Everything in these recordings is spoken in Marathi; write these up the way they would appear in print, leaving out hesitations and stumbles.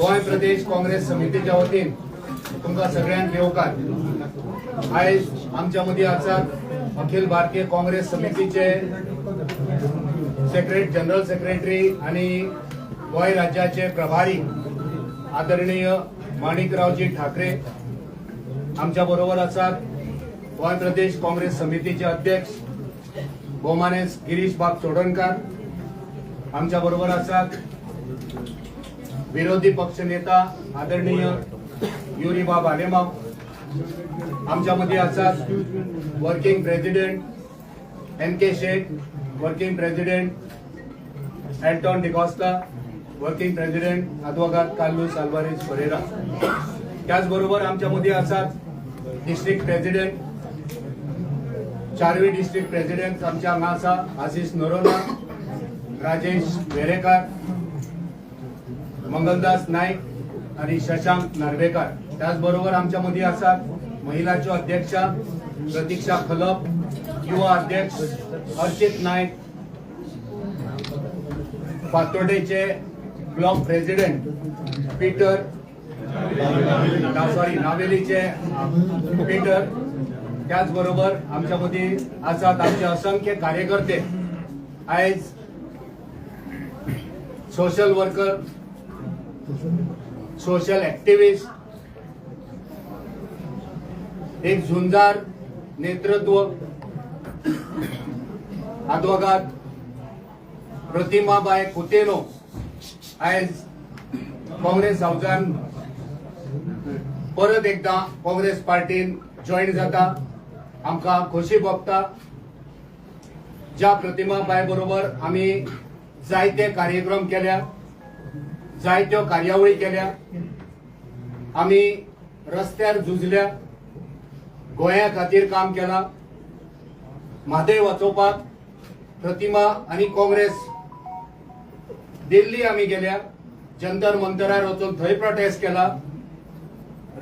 गोय प्रदेश काँग्रेस समितीच्या वतीन तुमकां सगळ्यांक येवकार। आयज आमच्या मदीं आसात अखिल भारतीय काँग्रेस समितीचे जनरल सेक्रेटरी आणि गोय राज्याचे प्रभारी आदरणीय माणिकरावजी ठाकरे। आमच्या बरोबर आसात गोय प्रदेश काँग्रेस समितीचे अध्यक्ष भोमानेस गिरीश बाब चोडणकर। आमच्या बरोबर आसात विरोधी पक्ष नेता आदरणीय युरीबाब आलेमाव। आमच्या मध्ये आसात working president N K. Sheikh, working president Elton D'Costa, working president अद्वोगात कार्लोस अल्वारेज परेरा। त्याचबरोबर आमच्या मध्ये आसात डिस्ट्रिक्ट प्रेसिडेंट, चारवी डिस्ट्रिक्ट प्रेसिडेंट आमच्या हांगा आसा आशिष नरोला, राजेश वेरेकर, मंगलदास नाईक आणि शशांक नार्वेकर। त्याचबरोबर आमच्या मध्ये आसात महिलाच्यो अध्यक्षा प्रतीक्षा खलप, युवा अध्यक्ष अर्चित नाईक, पातोडेचे ब्लॉक प्रेसिडेंट पीटर नावेलीचे पीटर। त्याचबरोबर आमच्या मध्ये आसात आमचे असंख्य कार्यकर्ते। आयज सोशल वर्कर, सोशल एक्टिविस्ट, एक झुंजार नेतृत्व अद्वोगात प्रतिमाबाई कुतेनो आयज काँग्रेस हाऊसान परत एकदा काँग्रेस पार्टीन जॉईन जाता। आमकां खोशी भोगता। ज्या प्रतिमाबाई बरोबर आम्ही जायते कार्यक्रम केल्या, जायत्यो कार्यावळी केल्या, आम्ही रस्त्यार झुजल्या, गोंया खातीर काम केला। म्हादय वाचोवपाक प्रतिमा आणि काँग्रेस दिल्ली आम्ही गेल्या, जंतर मंतरार वचून थंय प्रोटेस्ट केला।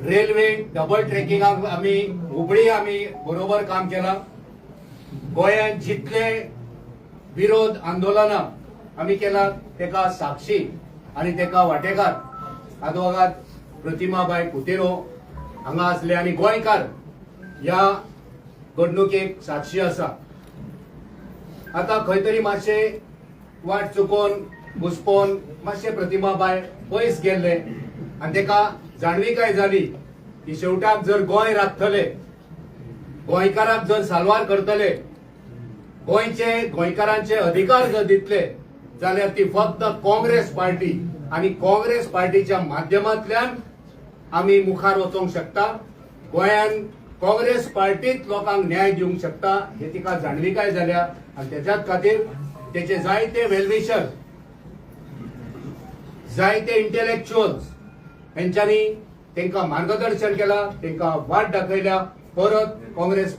रेल्वे डबल ट्रॅकिंगाक आम्ही हुबळी आम्ही बरोबर काम केला। गोंयांत जितले विरोध आंदोलनां आम्ही केला तेका साक्षी आणि तेका वांटेकार अद्वोगात प्रतिमाबाई कुतेरो हांगा आसले आणि गोंयकार ह्या घडणुकेक साक्षी आसा। आता खंय तरी मातशे वाट चुकोवन घुसपोवन मातशे प्रतिमाबाई पयस गेल्ले आणि तेका जाणविकाय जाली की शेवटाक जर गोंय राखतले, गोंयकाराक जर साल्वार करतले, गोंयकारांचे अधिकार जर दितले जाल्यार ती फक्त काँग्रेस पार्टी आणि काँग्रेस पार्टीच्या माध्यमांतल्यान आम्ही मुखार वचोंक शकता। गोंयांत काँग्रेस पार्टीत लोकांक न्याय दिवंक शकता हे तिका जाणविकाय जाल्या आणि त्याच्याच खातीर तेचे जायते वेलविशर, जायते इंटेलेक्च्युअल्स हेंच्यांनी तेंका मार्गदर्शन केला, तेंका वाट दाखयल्या। परत काँग्रेस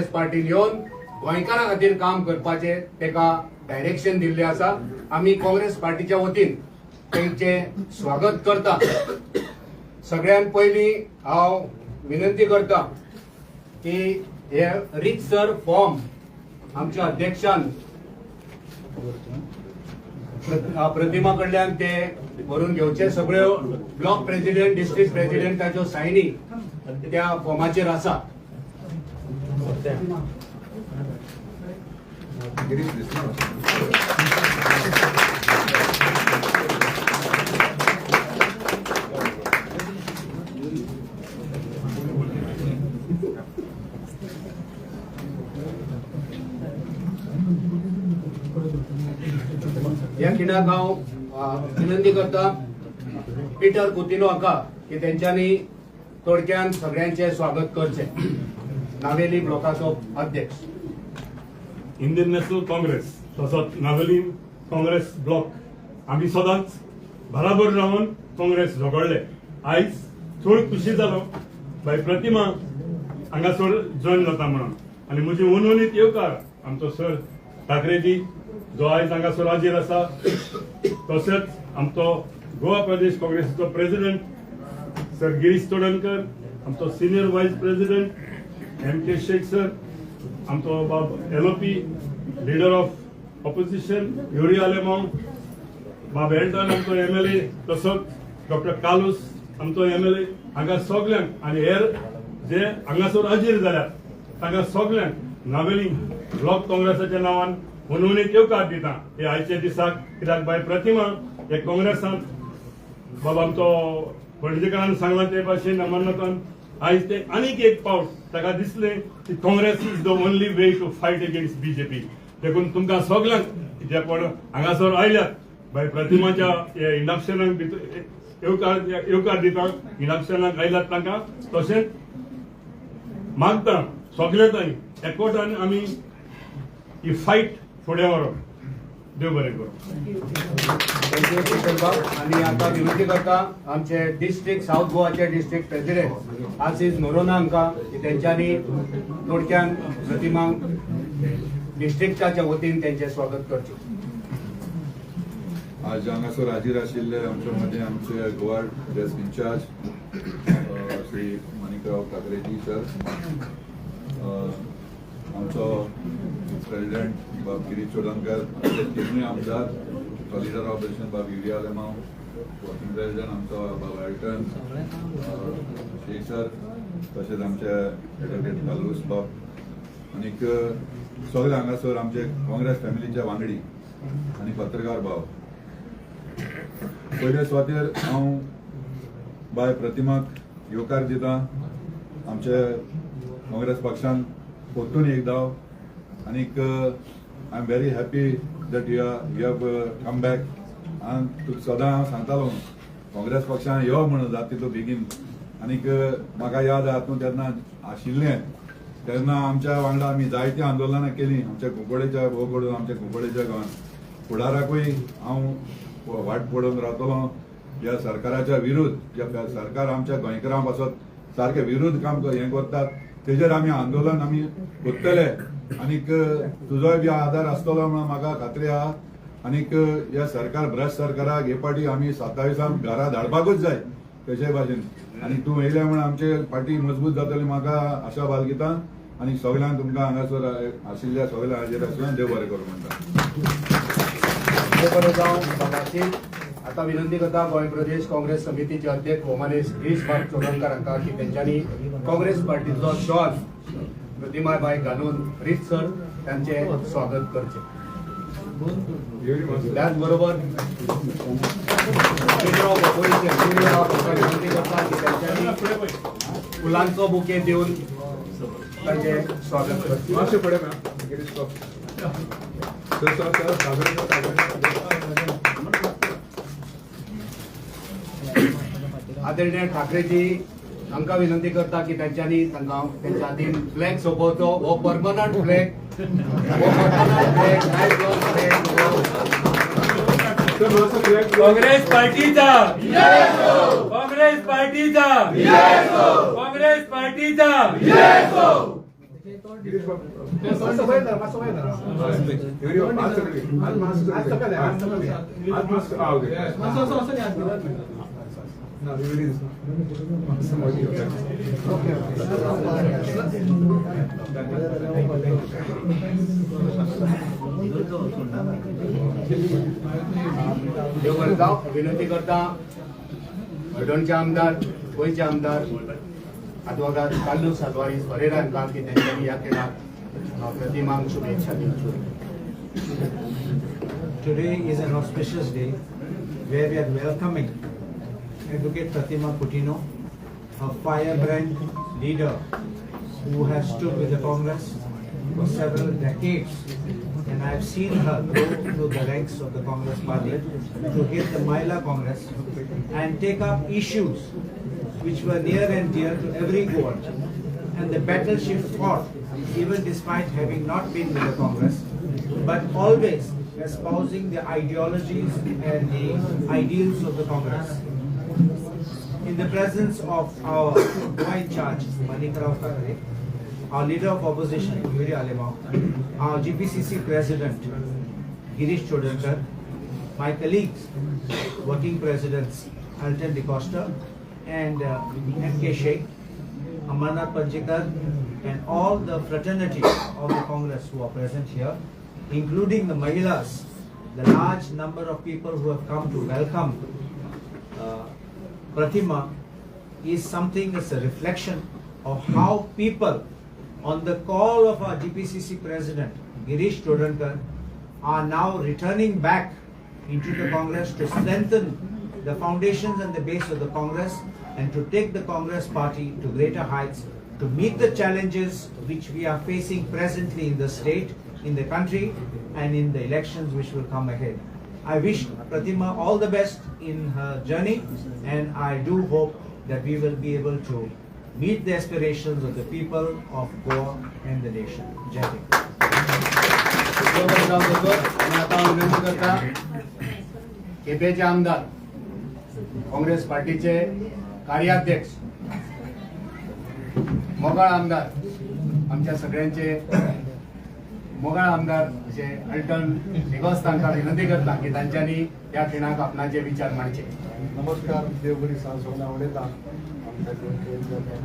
पार्टीन येवन गोंयकारां खातीर काम करपाचे तेका डायरेक्शन दिल्ले आसा। आम्ही काँग्रेस पार्टीच्या वतीन तेंचे स्वागत करता। सगळ्यात पयली हांव विनंती करता की हे रितसर फॉर्म आमच्या अध्यक्षान प्रतिमा कडल्यान ते भरून घेवचे। सगळ्यो ब्लॉक प्रेसिडेंट, डिस्ट्रिक्ट प्रेसिडेंटाच्यो सायनी त्या फॉर्माचेर आसा। या खिणाक हांव विनंती करता पीटर कुतिनो हाका की तेंच्यांनी थोडक्यान सगळ्यांचे स्वागत करचे। नावेली ब्लॉकाचो अध्यक्ष। इंडियन नॅशनल काँग्रेस तसोच नावेली काँग्रेस ब्लॉक आम्ही सदांच बराबर रावन काँग्रेस झगडले। आयज चड खुशी जालो बाय प्रतिमा हांगासर जॉईन जाता म्हणून आणि म्हजी उनवणीत येवकार आमचो सर ठाकरेजी जो आयज हांगासर हाजीर आसा। तशेंच आमचो गोवा प्रदेश काँग्रेसीचो प्रेसिडेंट सर गिरीश चोडणकर, आमचो सिनियर वायस प्रेसिडेंट एम.के. शेख सर, आमचो बाब LOP leader of opposition Yuri Alemao, बाब एल्टन आमचो MLA तसोच डॉक्टर कालूस आमचो MLA हांगा सगळ्यांक आनी हेर जे हांगासर हजीर जाल्यात तांकां सगळ्यांक नावेली ब्लॉक काँग्रेसाच्या नांवान मनवणीक येवकार दिता हे आयच्या दिसाक कित्याक बाय प्रतिमा हे काँग्रेसान बाबा आमचो पणजेकारान सांगला ते भाशेन अमरनाथान आयज ते आनीक एक फावट ताका दिसलें की Congress is the only way to fight against BJP देखून तुमकां सगळ्यांक जे कोण हांगासर आयल्यात बाय प्रतिमाच्या इंडक्शनाक येवकार दिता इंडक्शनाक आयल्यात तांकां तशेंच मागता सगळ्यांनी एकवटान आमी ही फायट फुडें व्हरप. देव बरें करूं. थँक्यू किशोरबाब. आणि आता विनंती करता आमचे डिस्ट्रिक्ट साऊथ गोवाचे डिस्ट्रिक्ट प्रेसिडेंट आशिष नोरोना हांकां की तेंच्यांनी थोडक्यान प्रतिमांक डिस्ट्रिक्टाच्या वतीन तेंचे स्वागत करचें. आज हांगासर हाजीर आशिल्ले आमचे मदें आमचे Goa desk in charge Shri Manikrao Thakareji sir, आमचो प्रेसिडेंट बाब गिरीश चोडणकर, आमचे तिनूय आमदार, लीडर ऑफ ऑपोजिशन बाब युरी आलेमांव, वर्किंग प्रेसिडेंट आमचो बाब एल्टन शेख सर, तशेंच आमचे एडवोकेट कालूस बाब आनीक सगळे हांगासर आमचे काँग्रेस फॅमिलीचे वांगडी आनी पत्रकार भाव. पयले सुवातेर हांव बाय प्रतिमाक येवकार दिता आमचे काँग्रेस पक्षान परतून एकदां आनीक I am very happy that you have come back. आनी तुका सदां हांव सांगतालो काँग्रेस पक्षान यो म्हणून जाता तितलो बेगीन. आनीक म्हाका याद आसा तूं तेन्ना आशिल्लें तेन्ना आमच्या वांगडा आमी जायतीं आंदोलनां केलीं आमच्या कुंकळेच्या भोवकडून आमच्या कुंकळेच्या गांवांत. फुडाराकूय हांव वाट पडून रावतलो ह्या सरकाराच्या विरुद्ध. जे सरकार आमच्या गोंयकारां पासत सारके विरुद्ध काम हें करतात तेजेर आमी आंदोलन आमी करतले. आनीक तुजोय बी आदार आसतलो म्हणून म्हाका खात्री आहा. आनीक ह्या सरकार भ्रश्ट सरकाराक हे फावटी आमी 27 घरा धाडपाकूच जाय तेचे भाशेन. आनी तूं येयले म्हणून आमचे पार्टी मजबूत जातली म्हाका आशा बाळगिता. आनी सगळ्यांक तुमकां हांगासर आशिल्ल्या सगळ्या हाजेर आसून देव बरें करूं म्हणटा. बरें जावं सभाशील. आता विनंती करता गोंय प्रदेश काँग्रेस समितीचे अध्यक्ष भोवमानेश गिरीश बाब चोडणकर हांकां की तेंच्यांनी काँग्रेस पार्टीचो शॉल प्रतिमाबाई घालून रितसर तांचे स्वागत करचें. त्याच बरोबर विनंती करता की तेंच्यांनी फुलांचो बुके दिवन तांचे स्वागत करचें. आदरणीय ठाकरेजी हांकां विनंती करता की तेंच्यांनी तांकां तेंच्या हातीन फ्लॅग सोंपोवचो. हो परमनंट फ्लॅग, काँग्रेस पार्टीचा, काँग्रेस पार्टीचा, काँग्रेस पार्टीचा. विनंती करता हडणचे आमदार, गोंयचे आमदार अद्वोगात कालू सातवारी परेरा हांकां की तेंच्यांनी ह्या खेळाक प्रतिमांक शुभेच्छा दिवच्यो. Today is an auspicious day where we are welcoming Advocate Pratima Coutinho, a firebrand leader who has stood with the Congress for several decades, and I have seen her grow through the ranks of the Congress party to hit the Mahila Congress and take up issues which were near and dear to every Goan, and the battle she fought, even despite having not been with the Congress, but always espousing the ideologies and the ideals of the Congress. In the presence of our Goa in charge, Manikarav Thakre, our leader of opposition, Yuri Alemao, our GPCC president, Girish Chodankar, my colleagues, working presidents, Alton DeCosta and M.K. Sheikh, Amarnath Panjikar, and all the fraternity of the Congress who are present here, including the Mahilas the large number of people who have come to welcome Pratima is something that's a reflection of how people, on the call of our GPCC president, Girish Chodankar, are now returning back into the Congress to strengthen the foundations and the base of the Congress and to take the Congress party to greater heights, to meet the challenges which we are facing presently in the state, in the country, and in the elections which will come ahead. I wish Pratima all the best in her journey, and I do hope that we will be able to meet the aspirations of the people of Goa and the nation. Jai Hind. आणि आता विनंती करता केपेचे आमदार काँग्रेस पार्टीचे कार्याध्यक्ष मोगाळ आमदार आमच्या सगळ्यांचे मोगाळ आमदार असे अल्टन निवास तांकां विनंती करता की तांच्यांनी ह्या खिणाक आपणाचे विचार मांडचे. नमस्कार, देवबरी सांसोना उडयता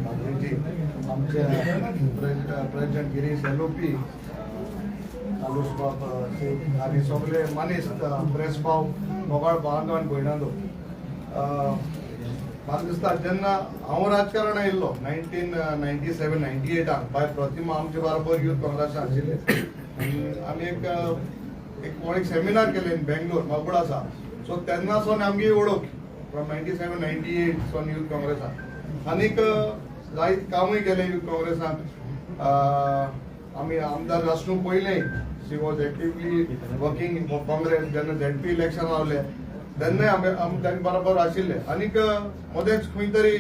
काँग्रेसची आमचे प्रेसिडेंट गिरीश एलओपी आलूस बाब आनी सगळे मानिस्त प्रेस भाव मोगाळ बांदो आनी भयणांदो. म्हाका दिसता जेन्ना हांव राजकारण आयिल्लो 1997-98 बाय प्रतिमा आमचे बरोबर युथ काँग्रेसान आशिल्ले आनी एक सेमिनार केले इन बेंगलोर मगुडासा. सो तेन्नासून आमची वळख फ्रॉम 97-98 सोन युथ काँग्रेसान आनीक जायत कामूय केलें युथ काँग्रेसान. आमी आमदार आसून पयलें she was actively working in Congress. जेन्ना ZP इलेक्शन जावले तेन्नाय आमी तांचे बरोबर आशिल्ले. आनीक मदेंच खंय तरी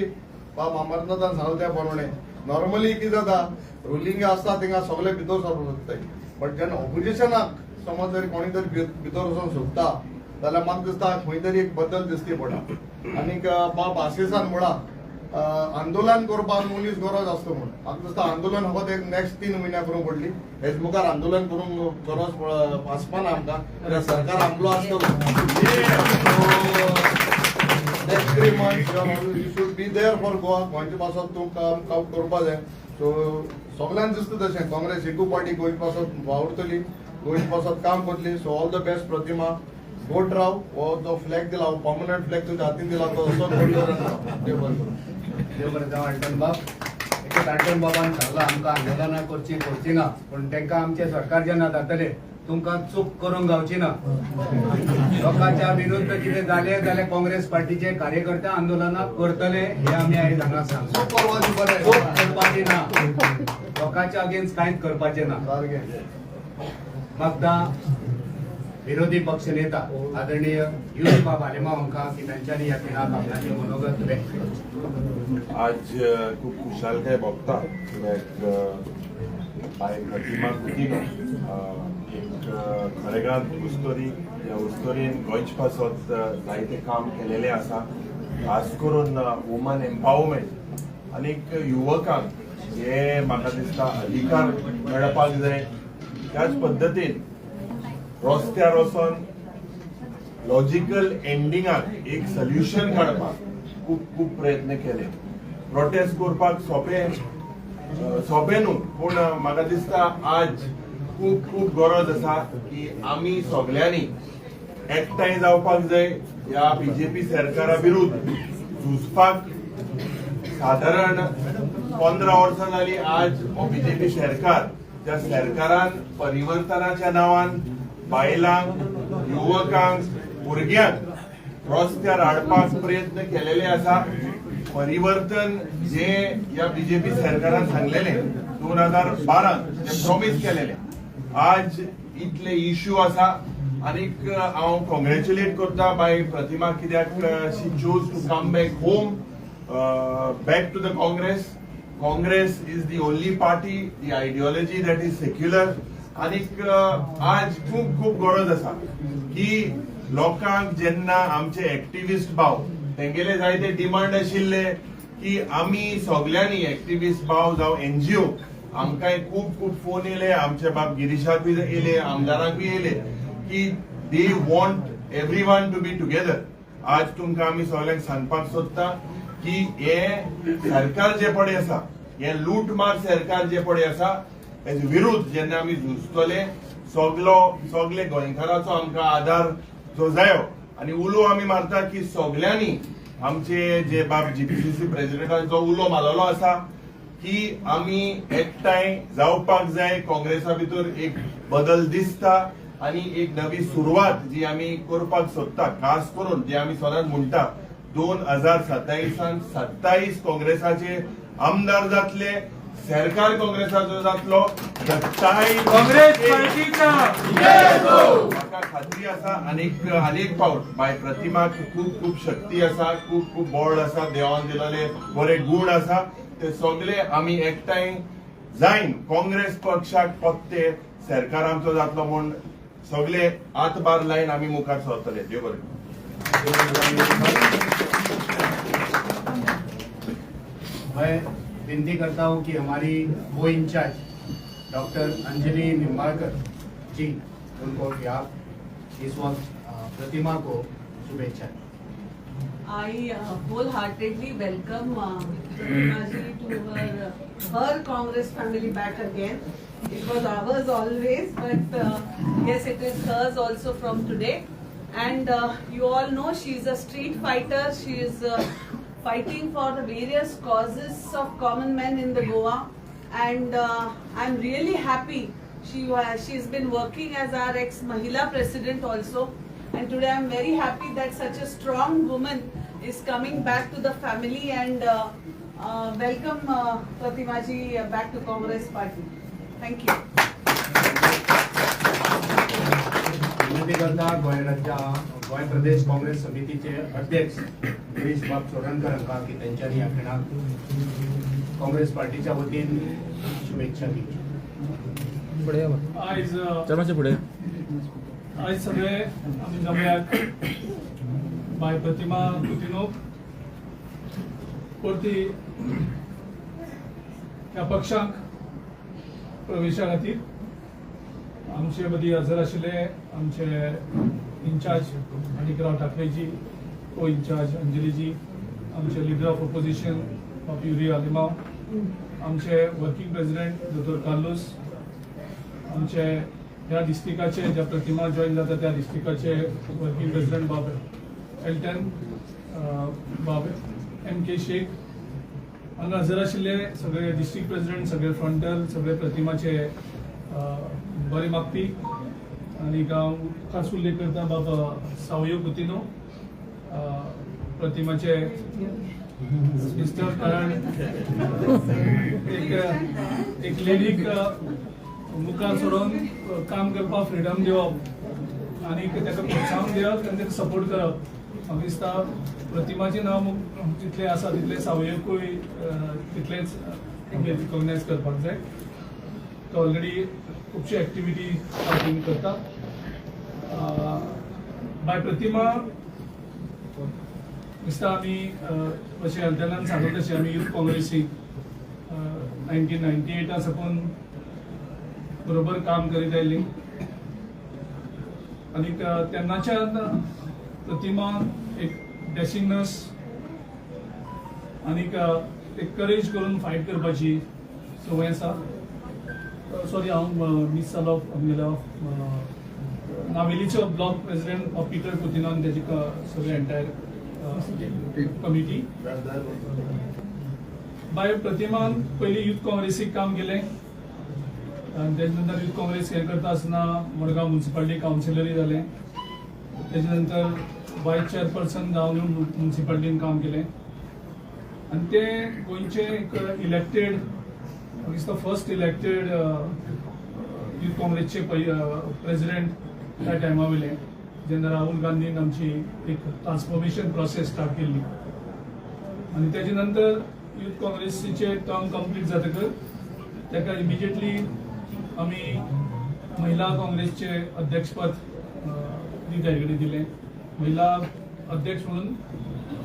बाब अमरनाथान सांगलें त्या प्रमाणे नॉर्मली कितें जाता रुलींग आसता थिंगा सगळे भितर सरपाक सोदताय, बट जेन्ना ऑपोजिशनाक समज जर कोणी तरी भितर वचून सोदता जाल्यार म्हाका दिसता खंय तरी एक बदल दिसची पडटा. आनीक बाब आशिसान म्हळां आंदोलन करपाक मनीस गरज आसता म्हूण म्हाका दिसता आंदोलन फकत एक नेक्स्ट 3 म्हयन्या करूंक पडली. हेच मुखार आंदोलन करूंक गरज आसपाना आमकां, कित्याक सरकार आपलो आसतलो. Next 3 months you should be there for Goa. गोंयच्या पासत तूं काम करपा जाय. सो सगळ्यांक दिसता तशें काँग्रेस एकू पार्टी गोंयच्या पासत वावुरतली, गोंयच्या पासत काम करतली. So all the best Pratima. Vote राव हो जो फ्लॅग दिला पर्मनंट फ्लॅग तुझ्या हातीन दिला तो असो देव बरें जावं अल्टन बाब. एकच अल्टन बाबान सांगलां आमकां आंदोलनां करची ना, पण तांकां आमचे सरकार जेन्ना जातले तुमकां चूक करूंक गावची ना. लोकांच्या विरुद्ध कितें जालें जाल्यार काँग्रेस पार्टीचे कार्यकर्ते आंदोलनां करतले हे आमी आयज हांगा सांगता. चूक करपाची ना, लोकांच्या अगेन्स्ट कांयच करपाचें ना. मागता विरोधी पक्ष नेता आदरणीय युसुफ हालिमा हांकां की तांच्यांनी ह्या खिणाक आपणाचें मनोगत व्यक्त करचें. आज खूप खुशालकाय भोगता कित्याक बाय प्रतिमा कुटिनो एक खरेगांत उस्तोरी ह्या उस्तोरीन गोंयचे पासत जायते काम केलेले आसा. खास करून वुमन एम्पावरमेंट आनीक युवकांक हे म्हाका दिसता अधिकार मेळपाक जाय. त्याच पद्दतीन रस्त्यार वचोन लॉजिकल एंडिंगाक एक सोल्युशन काडपाक खूप प्रयत्न केले. प्रोटेस्ट करपाक सोंपें न्हू, पूण म्हाका दिसता आज खूप गरज आसा की आमी सगळ्यांनी एकठांय जावपाक जाय. ह्या बीजेपी सरकारा विरुद्ध झुजपाक साधारण 15 वर्सां जाली. आज हो बीजेपी सरकार, त्या सरकारान परिवर्तनाच्या नांवान बायलांक, युवकांक, भुरग्यांक रस्त्यार हाडपाक प्रयत्न केलेले आसा. परिवर्तन जे ह्या बीजेपी सरकारान सांगलेले 2012 जे प्रॉमिस केलेले, आज इतले इश्यू आसा. आनीक हांव कॉंग्रॅच्युलेट करता बाय प्रतिमा कित्याक she choose to come back home, back to the Congress. Congress is the only party, the ideology that is secular. आनीक आज खूप गरज आसा की लोकांक जेन्ना आमचे एक्टिविस्ट भाव तेंगेले जायते डिमांड आशिल्ले की आमी सगळ्यांनी एक्टिविस्ट भाव जावं NGO आमकांय खूप फोन येयले, आमचे बाब गिरीशाक बी येयले, आमदारांक बी येयले की they want everyone to be together. आज तुमकां आमी सगळ्यांक सांगपाक सोदता की हे सरकार जे पळय आसा, हे लूटमार सरकार जे पळय आसा हेजे विरुद्ध जेन्ना आमी झुजतले सगळे गोंयकाराचो आमकां आधार जो जायो आनी उलो आमी मारता की सगळ्यांनी आमचे जे बाब जीपीसीसी प्रेसिडेंटाचो उलो मारलेलो आसा की आमी एकठांय जावपाक जाय. काँग्रेसा भितर एक बदल दिसता आनी एक नवी सुरवात जी आमी करपाक सोदता, खास करून जी आमी सदांच म्हणटा 2027 27 काँग्रेसाचे आमदार जातले, सरकार काँग्रेसाचो जातलो. काँग्रेस पार्टीचा म्हाका खात्री आसा आनीक फावट बाय प्रतिमाक खूब खूब शक्ती आसा, खूब खूब बळ आसा, देवान दिलेले बरे गूण आसा. ते सगळे आमी एकठांय जायन काँग्रेस पक्षाक पक्ते सरकार आमचो जातलो म्हूण सगळे हातभार लायन आमी मुखार सरतले. देव बरें. मैं विनती करता हूं कि हमारी को इंचार्ज डॉक्टर अंजलि निम्बाळकर जी, उनको कि आप इस वक्त प्रतिमा को शुभेच्छा. I wholeheartedly welcome Pratima ji to her Congress family back again. It was ours always, but yes, it is hers also from today. And you all know she is a street fighter. She is fighting for the various causes of common men in the Goa. And I'm really happy. She's been working as our ex-Mahila president also. And today I'm very happy that such a strong woman is coming back to the family, and welcome Pratima ji back to Congress party. Thank you. विनंती करता गोय प्रदेश काँग्रेस समितीचे अध्यक्ष गिरीश बाब चोडणकर हांकां की तेंच्यांनी ह्या खिणाक काँग्रेस पार्टीच्या वतीन शुभेच्छा दिवच्यो. आज सगळे आमी जमल्यात बाय प्रतिमा कुटिनोक परती ह्या पक्षाक प्रवेशा खातीर आमचे मदीं हजर आशिल्ले आमचे इंचार्ज माणिकराव ठाकरेजी, को इंचार्ज अंजलीजी, आमचे लिडर ऑफ ऑपोजिशन युरी आलिमाव, आमचे वर्किंग प्रेसिडेंट दोतोर कार्लोस, आमचे ह्या डिस्ट्रिक्टाचे ज्या प्रतिमा जॉईन जाता त्या डिस्ट्रिक्टाचे वर्किंग प्रेसिडेंट बाब एल्टन, बाब MK शेख, हांगा हजर आशिल्ले सगळे डिस्ट्रिक्ट प्रेसिडेंट, सगळे फ्रंटल, सगळे प्रतिमाचे बरे मागपी. आनी हांव खास उल्लेख करता बाब सावयो कुतिनो, प्रतिमाचे मिस्टर, कारण एक लेडीक मुखार सरोन काम करपाक फ्रिडम दिवप आनी ताका प्रोत्साहन दिवप, तांकां सपोर्ट करप. म्हाका दिसता प्रतिमाचें नांव जितलें आसा तितलें सावयकूय तितलेंच आमी रिकॉग्नायज करपाक जाय. तो ऑलरेडी खुबशी एक्टिविटी पार्टीन करता. बाय प्रतिमा दिसता आमी अशें एल्टनान सांगलो तशें आमी यूथ काँग्रेसीक 1998 साकून बरोबर काम करीत आयिल्ली. आनी तेन्नाच्यान प्रतिमा एक डॅशिंगनस आनीक एक करेज करून फायट करपाची संवय आसा. सॉरी हांव मिस जालो आमगेलो नावेलीचो block president of Peter Coutinho आनी तेजी सगळे एंटायर कमिटी. बाय प्रतिमान पयलीं यूथ काँग्रेसीक काम केलें आनी तेजे नंतर यूथ काँग्रेस हें करता आसतना मडगांव म्युन्सिपालिटी कावन्सिलरूय जालें. तेजे नंतर वायस चेअरपर्सन जावन म्युन्सिपालिटीन काम केलें आनी ते गोंयचे एक इलेक्टेड, म्हाका दिसता फर्स्ट इलेक्टेड यूथ काँग्रेसचे प्रेसिडेंट त्या टायमा वयले, जेन्ना राहुल गांधीन आमची एक ट्रान्सफॉर्मेशन प्रोसेस स्टार्ट केल्ली. आनी तेजे नंतर यूथ काँग्रेसीचे टर्म कंप्लीट जातकच ताका इमिजिएटली आमी महिला काँग्रेसचे अध्यक्षपद ताचे कडेन दिलें. महिला अध्यक्ष म्हणून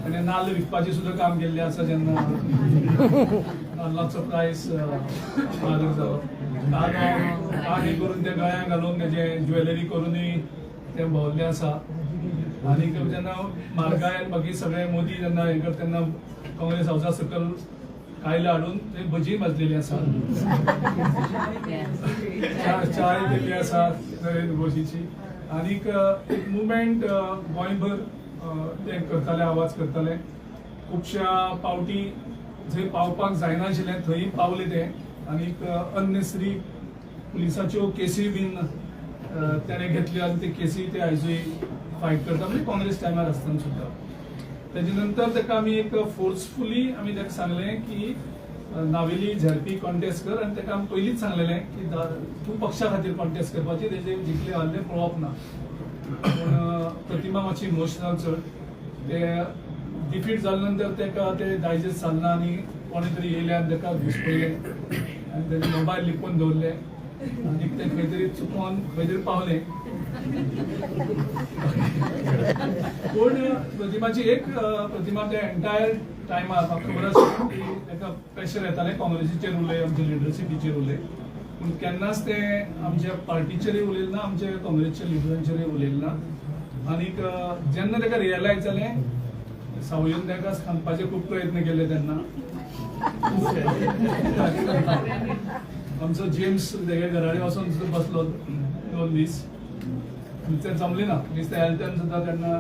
ताणें नाल्ल विकपाचें सुद्दां काम केल्लें आसा. जेन्ना नाल्लाचो प्रायस म्हारग जालो, नाल्ल हे करून ते गळ्यांत घालून तेजे ज्वेलरी करूनय ते भोंवल्लें आसा. आनी जेन्ना म्हारगाय बाकी सगळे मोदी जेन्ना हे करता तेन्ना काँग्रेस हावसा सकयल खायला हाडून थंय भजी भाजलेली आसा चाय दिल्ली आसा नरेंद्र मोदीची आनीक एक मुवमेंट गोंयभर ते करताले आवाज करताले खुबश्या पावटी जंय पावपाक जायनाशिल्लें थंय पावले ते आनीक अननेसरी पुलिसाच्यो केसी बीन तेणें घेतल्यो आनी ते केसी ते आयजूय फायट करता म्हणजे काँग्रेस टायमार आसतना सुद्दां तेजे नंतर ताका आमी एक फोर्सफुली आमी ताका सांगलें की नावेली झडपी कॉन्टेस्ट कर आनी ताका आमी पयलींच सांगलेलें की तूं पक्षा खातीर कॉन्टेस्ट करपाचें तेजे जिखले हारले पळोवप ना पूण प्रतिमा मातशी इमोशनल चड ते डिफीट जाले नंतर ताका ते डायजेस्ट जालना आनी कोणे तरी येयले आनी ताका घुसपयले आनी तेजे मोबायल लिपोवन दवरले आनी ते खंय तरी चुकोवन खंय तरी पावले पूण प्रतिमाची एक प्रतिमा त्या एंटायर टायमार म्हाका खबर आसा की ताका प्रेशर येताले काँग्रेसीचेर उलय आमच्या लिडरशिपीचेर उलय पूण केन्नाच ते आमच्या पार्टीचेरूय उलयले ना आमच्या काँग्रेसच्या लिडरांचेरूय उलयले ना आनीक जेन्ना ताका रियलायज जालें सावयन ताका सांगपाचे खूब प्रयत्न केले तेन्ना आमचो जेम्स तेगे घराडे वचून सुद्दां बसलो 2 दीस ते जमले ना ते एल्टन सुद्दां तेन्ना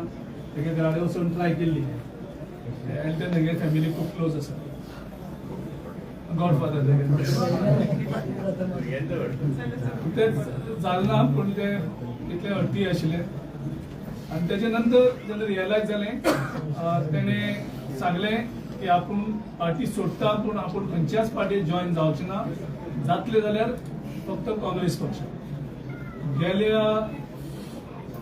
तेगे घराडे वचून ट्राय केल्ली एल्टन तेगे फॅमिली खूब क्लोज आसा गॉडफादर ते जालें ना पूण ते इतले हट्टी आशिल्ले आनी तेजे नंतर जेन्ना रियलायज जालें तेणें सांगलें की आपूण पार्टी सोडटा पूण आपूण खंयच्याच पार्टीत जॉयन जावचें ना जातलें जाल्यार फक्त काँग्रेस पक्ष गेल्या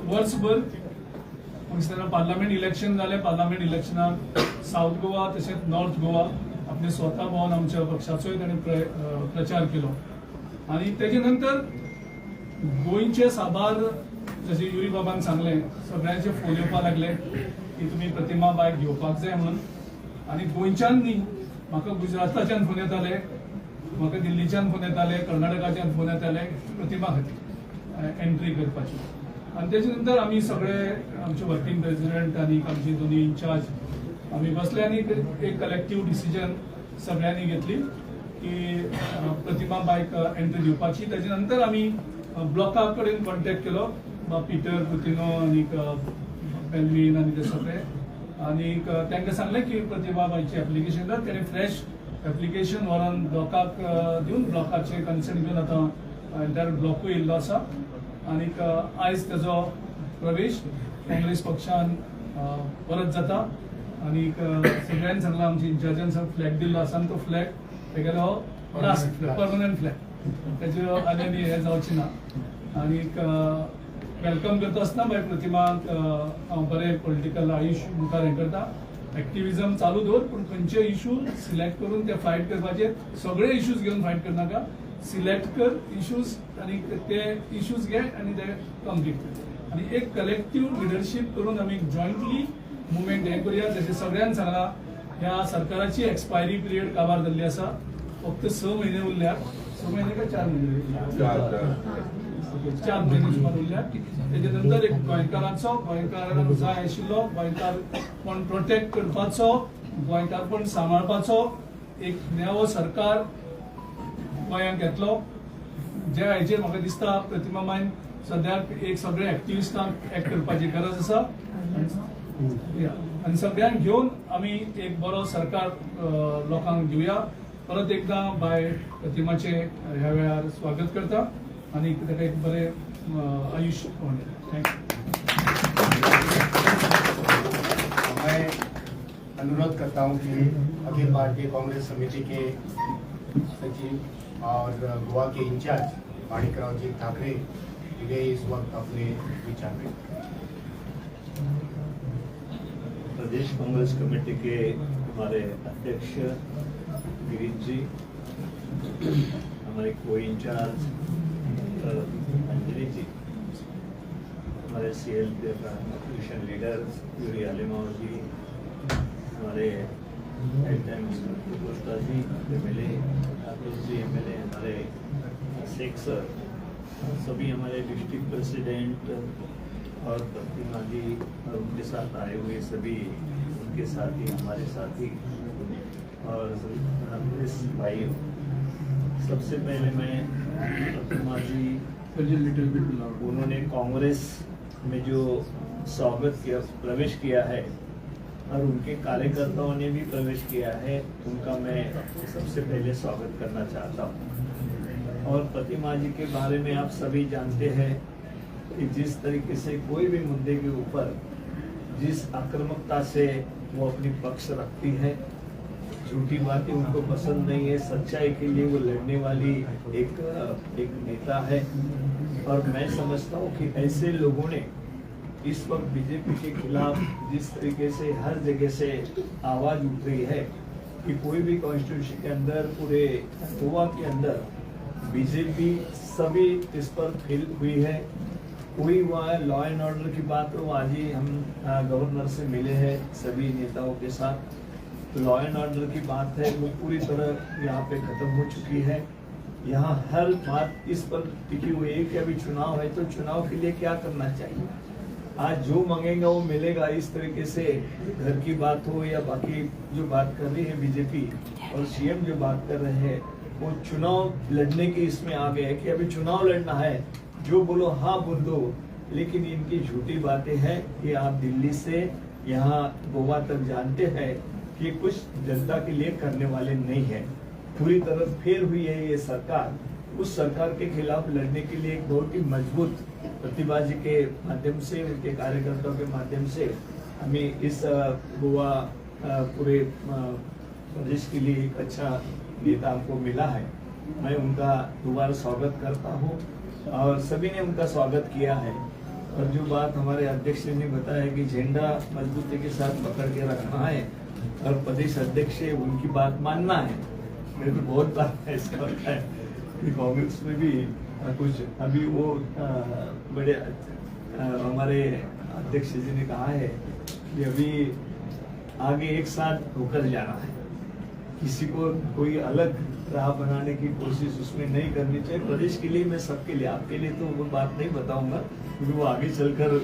वर्सभर तेन्ना पार्लमेंट इलेक्शन जालें पार्लमेंट इलेक्शनाक साऊथ गोवा तशेंच नॉर्थ गोवा आपले स्वता भोंवन आमच्या पक्षाचोय ताणें प्रचार केलो आनी तेजे नंतर गोंयचे साबार जशें युरी बाबान सांगलें सगळ्यांचे फोन येवपाक लागले की तुमी प्रतिमा बायक घेवपाक जाय म्हणून आनी गोंयच्यान न्ही म्हाका गुजराताच्यान फोन येताले म्हाका दिल्लीच्यान फोन येताले कर्नाटकाच्यान फोन येताले प्रतिमा खातीर एंट्री करपाची आनी तेजे नंतर आमी सगळे आमचे वर्कींग प्रेसिडेंट आनी आमचे दोनी इन्चार्ज आमी बसले आनी एक कलेक्टीव डिसिजन सगळ्यांनी घेतली की प्रतिमा बायक एंट्री दिवपाची तेजे नंतर आमी ब्लॉका कडेन कॉन्टेक्ट केलो पिटर पुतिनो आनी पेल्वीन आनी ते सगळे आनी तांकां सांगलें की प्रतिमा बायची एप्लिकेशन कर तेणें फ्रेश एप्लिकेशन व्हरून ब्लॉकाक दिवन ब्लॉकाचे कन्सेंट घेवन आतां एंटायर ब्लॉकूय येयल्लो आसा आनीक आयज तेजो प्रवेश काँग्रेस पक्षान परत जाता आनीक सगळ्यांनी सांगलां आमच्या इन्चार्जान फ्लॅग दिल्लो आसा आनी तो फ्लॅग तेगेलो लास्ट परमनंट फ्लॅग तेजे आनी हें जावचें ना आनीक वेलकम करता आसतना बाय प्रतिमाक हांव बरें पॉलिटिकल आयुश्य मुखार हें करता एक्टिविजम चालू दवर पूण खंयचे इशू सिलेक्ट करून ते फायट करपाचे सगळे इशूज घेवन फायट करनाका सिलेक्ट कर इशूज आनी ते इशूज घे आनी ते कंप्लीट कर आनी एक कलेक्टीव लिडरशीप करून आमी जॉयंटली मुवमेंट हें करुया जशें सगळ्यांक सांगलां ह्या सरकाराची एक्सपायरी पिरियड काबार जाल्ली आसा फक्त 6 म्हयने उरल्यात 6 म्हयने काय 4 म्हयने 4 म्हयने सुमार उरल्यात तेजे नंतर एक गोंयकारांक जाय आशिल्लो गोंयकार पण प्रोटेक्ट करपाचो गोंयकार पण सांबाळपाचो एक नेवो सरकार गोंयांत येतलो ज्या हेचेर म्हाका दिसता प्रतिमा बायन सद्याक एक सगळे एक्टिविस्टांक एक्ट करपाची गरज आसा आनी सगळ्यांक घेवन आमी एक बरो सरकार लोकांक दिवया परत एकदां बाय प्रतिमाचे ह्या वेळार स्वागत करता आनी ताका एक बरें आयुश्य मैं अनुरोध करता हूं कि अखिल भारतीय कांग्रेस समिति के सचिव और गोवा के इंचार्ज माणिकराव जी ठाकरे वे इस वक्त अपने विचार व्यक्त करें। प्रदेश कांग्रेस कमेटी के हमारे अध्यक्ष गिरीश जी, हमारे को इंचार्ज अंजलि जी, हमारे CL ऑपोजिशन लीडर यूरी आलिमाव जी, हमारे कोस्टा जी MLA, ठाकुर जी MLA, हमारे शेख सर, सभी हमारे डिस्ट्रिक्ट प्रेसिडेंट और प्रतिमा जी और उनके साथ आए हुए सभी उनके साथी हमारे साथी और प्रेस भाइयों, सबसे पहले मैं प्रतिमा जी उन्होंने कांग्रेस में जो स्वागत किया, प्रवेश किया है और उनके कार्यकर्ताओं ने भी प्रवेश किया है, उनका मैं सबसे पहले स्वागत करना चाहता हूँ। और प्रतिमा जी के बारे में आप सभी जानते हैं कि जिस तरीके से कोई भी मुद्दे के ऊपर जिस आक्रामकता से वो अपनी पक्ष रखती है, झूठी बातें उनको पसंद नहीं है, सच्चाई के लिए वो लड़ने वाली एक नेता है। और मैं समझता हूँ कि ऐसे लोगों ने इस वक्त बीजेपी के खिलाफ जिस तरीके से हर जगह से आवाज उठ रही है कि कोई भी कॉन्स्टिट्यूशन के अंदर, पूरे गोवा के अंदर बीजेपी सभी इस पर फेल हुई है। कोई वहाँ लॉ एंड ऑर्डर की बात हो, आज ही हम गवर्नर से मिले हैं सभी नेताओं के साथ, लॉ एंड ऑर्डर की बात है वो पूरी तरह यहाँ पे खत्म हो चुकी है। यहाँ हर बात इस पर टिकी हुई है कि अभी चुनाव है तो चुनाव के लिए क्या करना चाहिए, आज जो मांगेगा वो मिलेगा, इस तरीके से घर की बात हो या बाकी जो बात कर रही है बीजेपी और सीएम जो बात कर रहे हैं, वो चुनाव लड़ने की इसमें आ गए कि अभी चुनाव लड़ना है, जो बोलो हाँ बोल दो। लेकिन इनकी झूठी बातें हैं कि आप दिल्ली से यहाँ गोवा तक जानते हैं कि कुछ जनता के लिए करने वाले नहीं है, पूरी तरह फेल हुई है ये सरकार। उस सरकार के खिलाफ लड़ने के लिए एक बहुत ही मजबूत प्रतिभा जी के माध्यम से, उनके कार्यकर्ताओं के माध्यम से हमें इस गोवा पूरे प्रदेश के लिए एक अच्छा नेता हमको मिला है। मैं उनका दोबारा स्वागत करता हूँ और सभी ने उनका स्वागत किया है। और जो बात हमारे अध्यक्ष ने बताया कि झंडा मजबूती के साथ पकड़ के रखना है और प्रदेश अध्यक्ष से उनकी बात मानना है, मेरे को बहुत बात ऐसा होता है कि कांग्रेस में भी कुछ अभी वो बड़े हमारे अध्यक्ष जी ने कहा है कि अभी आगे एक साथ होकर जाना है, किसी को कोई अलग राह बनाने की कोशिश उसमें नहीं करनी चाहिए। प्रदेश के लिए मैं सबके लिए, आपके लिए तो वो बात नहीं बताऊंगा क्योंकि वो आगे चलकर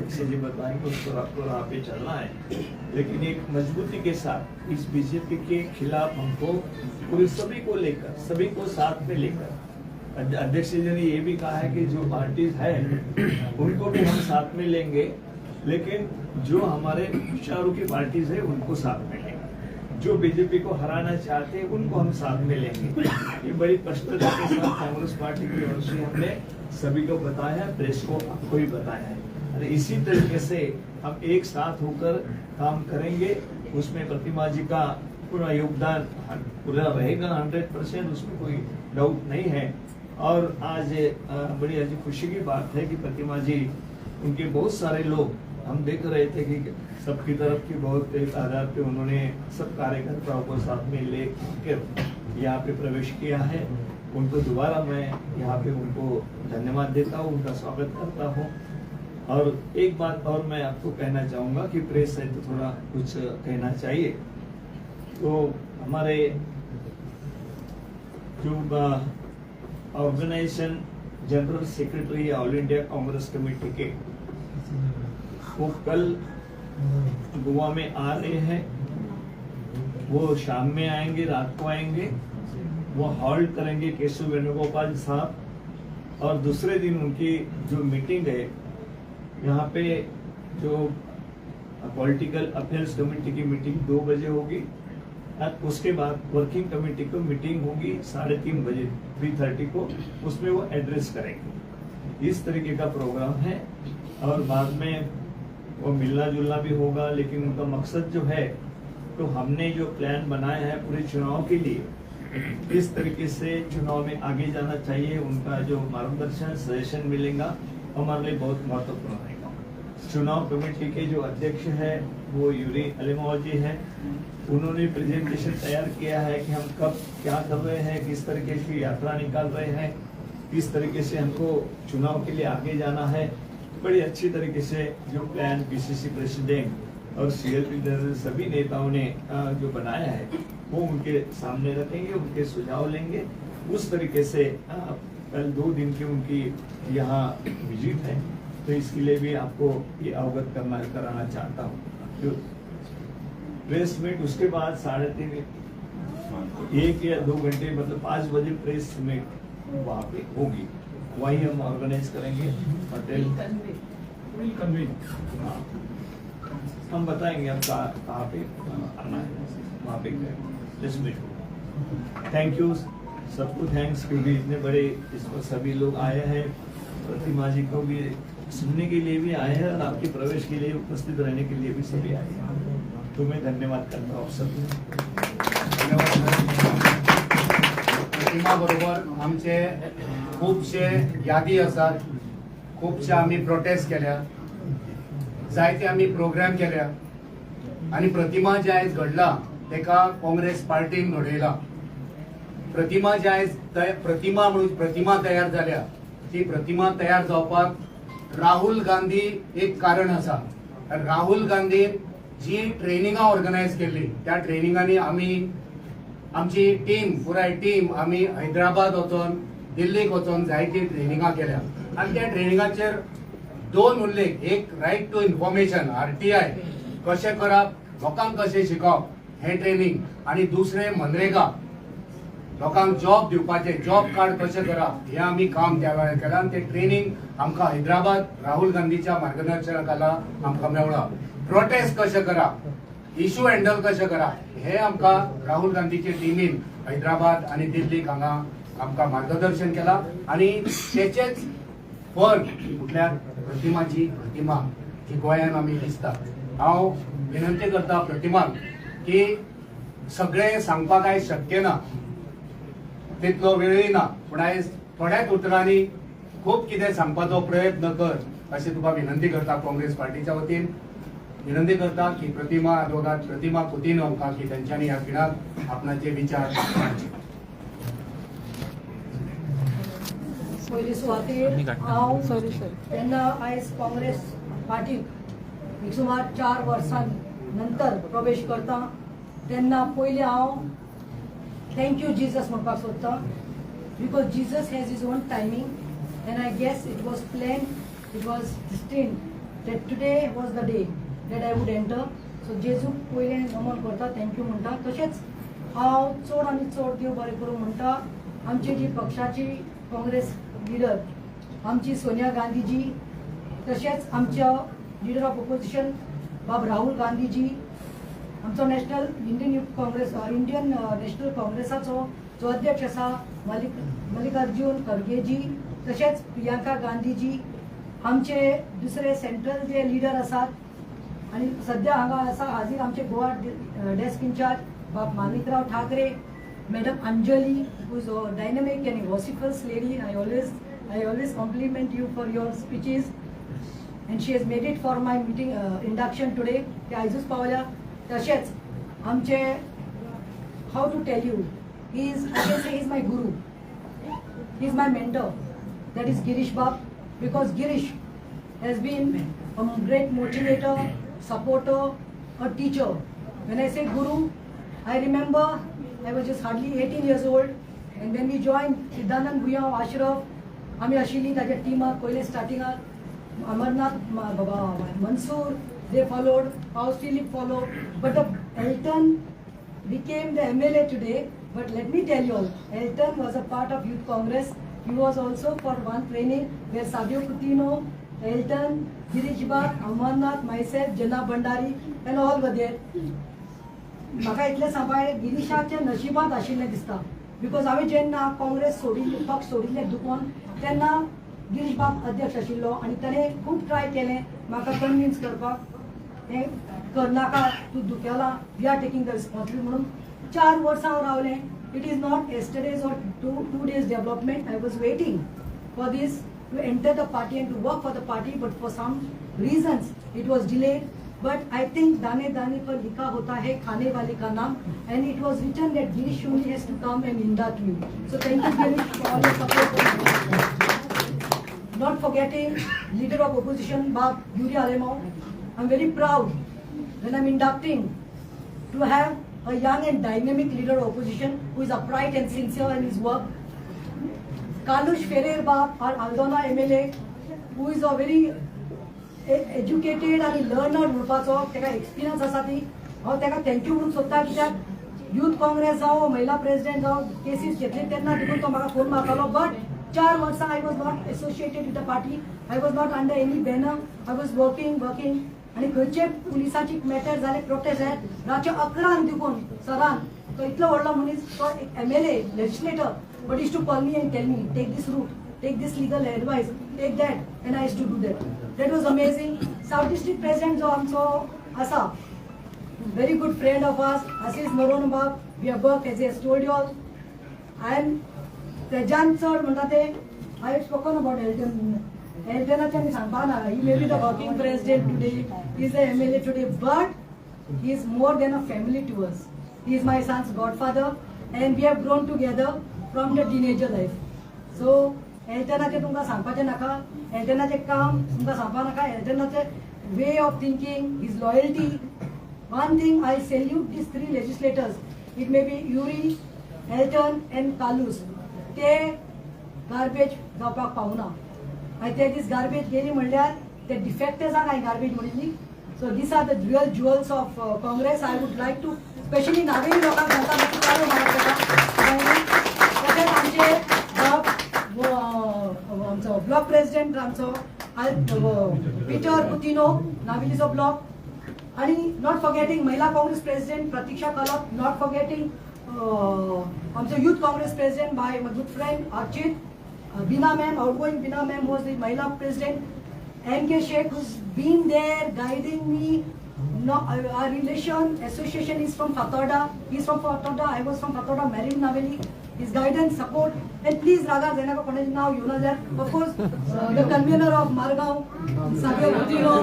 जी बताएंगे, उसको आपको राह पे चलना है। लेकिन एक मजबूती के साथ इस बीजेपी के खिलाफ हमको पूरे सभी को लेकर, सभी को साथ में लेकर, अध्यक्ष जी ने ये भी कहा है कि जो पार्टीज है उनको भी हम साथ में लेंगे, लेकिन जो हमारे चारों की पार्टीज है उनको साथ में लेंगे, जो बीजेपी को हराना चाहते हैं उनको हम साथ में लेंगे। ये बड़ी स्पष्टता के साथ कांग्रेस पार्टी की ओर से हमने सभी को बताया, प्रेस को आपको भी बताया है। अरे इसी तरीके से हम एक साथ होकर काम करेंगे, उसमें प्रतिमा जी का पूरा योगदान पूरा रहेगा 100%, उसमें कोई डाउट नहीं है। और आज बड़ी आज खुशी की बात है कि प्रतिमा जी, उनके बहुत सारे लोग, हम देख रहे थे कि सबकी तरफ की बहुत तादाद पे उन्होंने सब कार्यकर्ताओं को साथ में लेकर यहाँ पे प्रवेश किया है। उनको दोबारा मैं यहाँ पे उनको धन्यवाद देता हूँ, उनका स्वागत करता हूँ। और एक बात और मैं आपको कहना चाहूँगा कि प्रेस है तो थोड़ा कुछ कहना चाहिए। तो हमारे जो organisation general secretary all India Congress committee के, वो कल गोवा में आ रहे हैं, वो शाम में आएंगे, रात को आएंगे, वो हॉल्ट करेंगे केशव वेणुगोपाल साहब। और दूसरे दिन उनकी जो मीटिंग है यहाँ पे, जो पॉलिटिकल अफेयर्स कमेटी की मीटिंग 2 बजे होगी, और उसके बाद वर्किंग कमेटी को मीटिंग होगी 3:30 बजे 3:30 को, उसमें वो एड्रेस करेंगे। इस तरीके का प्रोग्राम है। और बाद में वो मिलना जुलना भी होगा, लेकिन उनका मकसद जो है, तो हमने जो प्लान बनाया है पूरे चुनाव के लिए, इस तरीके से चुनाव में आगे जाना चाहिए, उनका जो मार्गदर्शन सजेशन मिलेगा हमारे लिए बहुत महत्वपूर्ण रहेगा। चुनाव कमेटी के जो अध्यक्ष है वो यूरी अलीमोह जी है, उन्होंने प्रेजेंटेशन तैयार किया है कि हम कब क्या कर रहे हैं, किस तरीके की यात्रा निकाल रहे हैं, किस तरीके से हमको चुनाव के लिए आगे जाना है। बड़ी अच्छी तरीके से जो प्लान पीसीसी प्रेसिडेंट और सीएलपी सभी नेताओं ने जो बनाया है वो उनके सामने रखेंगे, उनके सुझाव लेंगे। उस तरीके से कल 2 दिन की उनकी यहाँ विजिट है, तो इसके लिए भी आपको ये अवगत कराना चाहता हूँ। जो प्रेस मीट उसके बाद 3:30 1 या 2 घंटे मतलब 5 बजे प्रेस मीट वहाँ पे होगी, वहीं हम ऑर्गेनाइज करेंगे होटल। Will convey. हाँ, हम बताएंगे अब कहाँ पे आना है, वहाँ पे प्रेस मीट होगा। थैंक यू सबको, थैंक्स क्योंकि इतने बड़े इस पर सभी लोग आए हैं, प्रतिमा जी को भी सुनने के लिए भी आए हैं और आपके प्रवेश के लिए उपस्थित रहने के लिए भी सभी आए हैं। तो मैं धन्यवाद करता हूँ आप सबको। प्रतिमा बरोबर आमचे खूबशे यादी आसात, खूबशे आमी प्रोटेस्ट केल्या, जायते आमी प्रोग्राम केल्या आणि प्रतिमा जे आयज घडला तेका काँग्रेस पार्टीन घडयला। प्रतिमा जे आयज प्रतिमा म्हणून प्रतिमा तयार जाल्या, ती प्रतिमा तयार जावपाक राहुल गांधी एक कारण आसा। राहुल गांधी जी ट्रेनिंगां ऑर्गनायज केल्ली, त्या ट्रेनिंगांनी आमी आमची टीम पुराय टीम आमी हैदराबाद वचोन दिल्लीक वचोन जायती ट्रेनिंगां केल्या आणि त्या ट्रेनिंगाचेर 2 उल्लेख, एक रायट टू इन्फॉर्मेशन RTI कशें करप, लोकांक कशें शिकप हे ट्रेनिंग, आणि दुसरे मनरेगा लोकांक जॉब दिवपाचे, जॉब कार्ड कशें करप हे आमी काम त्या वेळार केलां आणि ते ट्रेनिंग आमकां हैदराबाद राहुल गांधीच्या मार्गदर्शनाखाला आमकां मेळ्ळा। प्रोटेस्ट कशें करप, इश्यू हँडल कशें करप हे आमकां राहुल गांधीचे टिमीन हैदराबाद आणि दिल्लीक हांगा आमकां मार्गदर्शन केलां आणि तेचेच फळ म्हटल्यार प्रतिमाची प्रतिमा जी गोंयांत आमी दिसता। हांव विनंती करता प्रतिमाक की सगळें सांगपाक आयज शक्य ना, तितलो वेळय ना, पूण आयज थोड्याच उतरांनी खूब कितें सांगपाचो प्रयत्न कर अशें तुका विनंती करता। काँग्रेस पार्टीच्या वतीन विनंती करता की प्रतिमा कुतीनो आमकां की तेंच्यांनी ह्या खिणाक आपणाचे विचार मांडचे। पयली सुवातेर हांव तेन्ना आयज काँग्रेस पार्टीक एक सुमार 4 वर्सां नंतर प्रवेश करता, तेन्ना पयलीं हांव थँक्यू जीजस म्हणपाक सोदता, because Jesus has his own timing and I guess it was plan, it was destined that today was the day that I would enter. So जेजूक पयलें नमन करता, थँक्यू म्हणटा। तशेंच हांव चड आनी चड देव बरें करूं म्हणटा आमची जी पक्षाची काँग्रेस लिडर आमची सोनिया गांधीजी, तशेंच आमच्या लिडर ऑफ ऑपोजिशन बाब राहुल गांधीजी, आमचो national Indian youth Congress Indian national काँग्रेसाचो जो अध्यक्ष आसा मल्लिकार्जुन खरगेजी, तशेंच प्रियांका गांधीजी, आमचे दुसरे सेंट्रल जे लिडर आसात आणि सध्या हांगा आसा हाजीर आमचे गोवा डेस्क इंचार्ज बाब Manikrao Thackeray, Madam Anjali, who is a dynamic and vociferous lady. I always compliment you for your speeches, and she has made it for my meeting induction today. ते आयजूच पावल्या। तशेंच आमचे how to tell you, I can say he is my guru, he is my mentor, that is Girish Bab, because Girish has been a great motivator, supporter, a teacher. When I say guru, I remember I was just hardly 18 years old, and when we joined Siddhanand Bhuya Ashraf, आम्ही आशिल्ली ताच्या टिमाक पयले स्टार्टिंगाक Amarnath Mansoor, they followed, Paul Philip followed, but Elton became the MLA today. But let me tell you all, Elton was a part of Youth Congress. He was also for one training where Savio Coutinho, Elton, Girish Bab, Amarnath, myself, Jana Bhandari, and all were there. म्हाका इतलें सांगपाक गिरीशाच्या नशिबांत आशिल्लें दिसता, बिकॉज हांवें जेन्ना काँग्रेस सोडिल्ली, पक्ष सोडिल्लें दुखोवन, तेन्ना गिरीश बाब अध्यक्ष आशिल्लो आनी ताणें खूब ट्राय केलें म्हाका कन्विन्स करपाक, हें करनाका, तूं दुखेला, we are taking the responsibility म्हणून 4 वर्सां हांव रावलें. It is not yesterdays or two days development. I was waiting for this to enter the party and to work for the party, but for some reasons it was delayed. But I think दाने दाने पर लिखा होता है खाने वाले का नाम, and it was written that Girish Shuni has to come and induct me. So thank you Girish for all your support. Not forgetting leader of opposition Bab Yuri Alemov. I'm very proud when I'm inducting to have a young and dynamic leader of opposition who is upright and sincere in his work. Kalush Ferrer Bab, our Aldona MLA, who is a very educated आणि लर्नड म्हणपाचो तेका एक्सपिरियन्स आसा ती हांव तेका थँक्यू म्हणून सोदता, कित्याक यूथ काँग्रेस जावं महिला प्रेसिडेंट जावं केसीस घेतले तेन्ना देखून तो म्हाका फोन मारतालो बट 4 वर्सां I was not associated with the party I was not under any banner I was working आनी खंयचे पुलिसाची मॅटर जाले प्रोटेस्ट जाले रातचे 11 देखून सरान तो इतलो व्हडलो मनीस तो एक MLA legislator but is to call me and tell me take this route take this legal advice, take that, and I used to do that. That was amazing. South District President jo amcho asa, very good friend of us, Ashish Maronbab. We have worked, as I have told you all. And Tejan sir म्हणता ते, I have spoken about Elton. Eltonaचे मी सांगता ना, he may be the working president today, he is the MLA today, but he is more than a family to us. He is my son's godfather, and we have grown together from the teenager life. So एल्टनाचे तुमकां सांगपाचें नाका एल्टनाचें काम तुमकां सांगपा नाका एल्टनाचे way of thinking his loyalty one thing I salute these 3 legislators it may be Yuri Elton and Carlos ते गार्बेज जावपाक पावना आनी ते दीस गार्बेज गेली म्हणल्यार ते डिफेक्टर्सांक हांवें गार्बेज म्हणिल्ली so these are the real jewels of Congress I would like to specially Naveli लोकांक सांगता आमचे आमचो ब्लॉक प्रेसिडेंट आमचो पीटर कुटिनो नाविलीचो ब्लॉक आणि not forgetting Mahila Congress president Pratiksha Khalap not forgetting आमचो youth Congress president by my good friend Archit Bina ma'am outgoing Bina ma'am was the Mahila president MK Sheikh who's been there guiding me. No, our relation association is from Fatorda. He's from Fatorda. I was from Fatorda, married Naveli. His guidance, support, and please Raga Zenaka Panaj now, you know that. Of course, the convener of Margaon, Sabio Putino,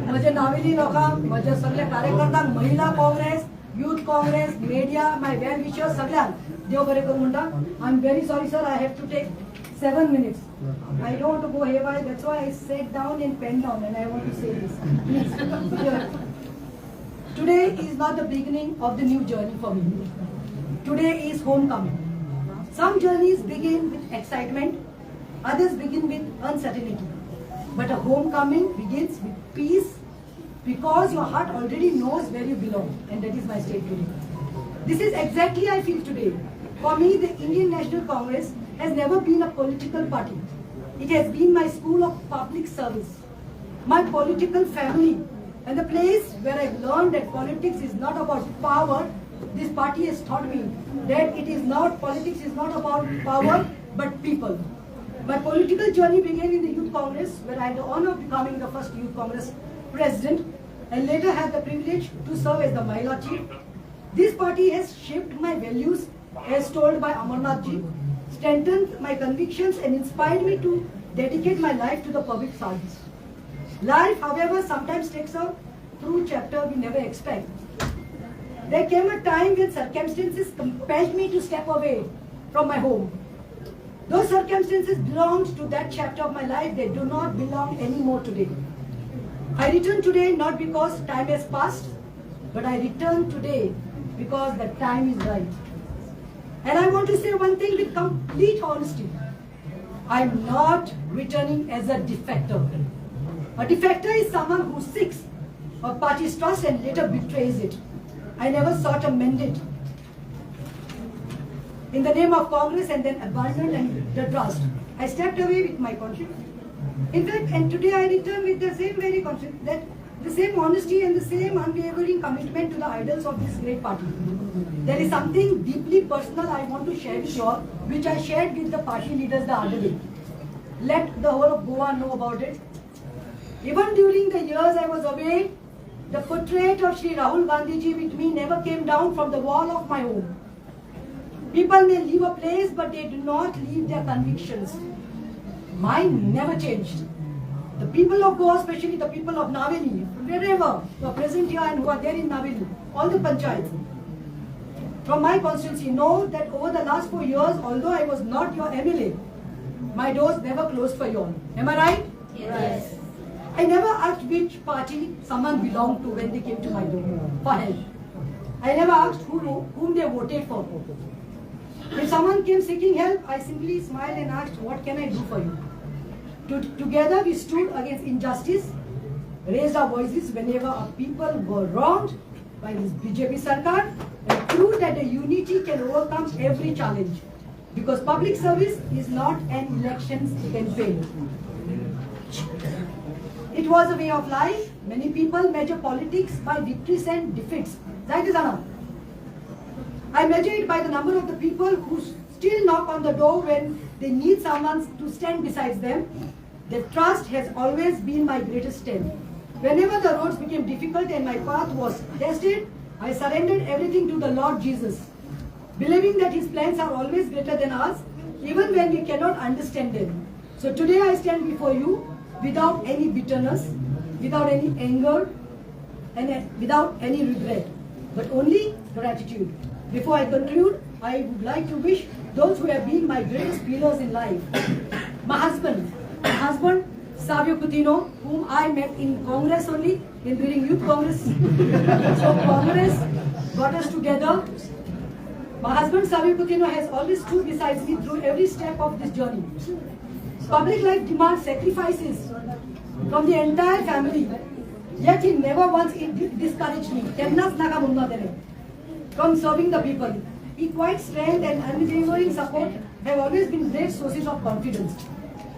Maje Naveli Loka, Maje Sagle Karekarta, Mahila Congress, Youth Congress, media, my well wishers, Saglan, Deo Barekar Munda. I'm very sorry, sir. I have to take 7 minutes. I don't want to go haywire. That's why I sat down and pen down, and I want to say this. Please, here. Today is not the beginning of the new journey for me. Today is homecoming. Some journeys begin with excitement, others begin with uncertainty. But a homecoming begins with peace because your heart already knows where you belong, and that is my state today. This is exactly I feel today. For me, the Indian National Congress has never been a political party. It has been my school of public service, my political family, and the place where I've learned that politics is not about power. This party has taught me that it is not, politics is not about power, but people. My political journey began in the Youth Congress, where I had the honor of becoming the first Youth Congress president, and later had the privilege to serve as the Mahila chief. This party has shaped my values, as told by Amarnath ji, strengthened my convictions, and inspired me to dedicate my life to the public service. Life, however, sometimes takes a true chapter we never expect. There came a time when circumstances compelled me to step away from my home. Those circumstances belonged to that chapter of my life. They do not belong anymore today. I return today not because time has passed, but I return today because the time is right. And I want to say one thing with complete honesty. I'm not returning as a defector. A defector is someone who seeks a party's trust and later betrays it. I never sought a mandate in the name of Congress and then abandoned and the trust. I stepped away with my conscience. In fact, and today I return with the same very conscience, that the same honesty and the same unwavering commitment to the idols of this great party. There is something deeply personal I want to share with you all, which I shared with the party leaders the other day. Let the whole of Goa know about it. Even during the years I was away, the portrait of Shri Rahul Gandhi ji with me never came down from the wall of my home. People may leave a place, but they do not leave their convictions. Mine never changed. The people of Goa, especially the people of Naveli, wherever who are present here and who are there in Naveli, all the panchayats, from my constituency, know that over the last 4 years, although I was not your MLA, my doors never closed for you all. Am I right? Yes. I never asked which party someone belonged to when they came to my door for help. I never asked whom they voted for. If someone came seeking help, I simply smiled and asked, what can I do for you? Together we stood against injustice, raised our voices whenever our people were wronged, by this BJP Sarkar and prove that the unity can overcome every challenge. Because public service is not an elections campaign. It was a way of life. Many people measure politics by victories and defeats. I measure it by the number of the people who still knock on the door when they need someone to stand beside them. Their trust has always been my greatest strength. Whenever the roads became difficult and my path was tested, I surrendered everything to the Lord Jesus, believing that His plans are always greater than ours, even when we cannot understand them. So today I stand before you without any bitterness, without any anger, and without any regret, but only gratitude. Before I conclude, I would like to wish those who have been my greatest pillars in life, my husband, Savio Coutinho, whom I met in Congress only, during Youth Congress. So Congress got us together. My husband Savio Coutinho has always stood beside me through every step of this journey. Public life demands sacrifices from the entire family, yet he never once discouraged me from serving the people. His quiet strength and unwavering support have always been great sources of confidence.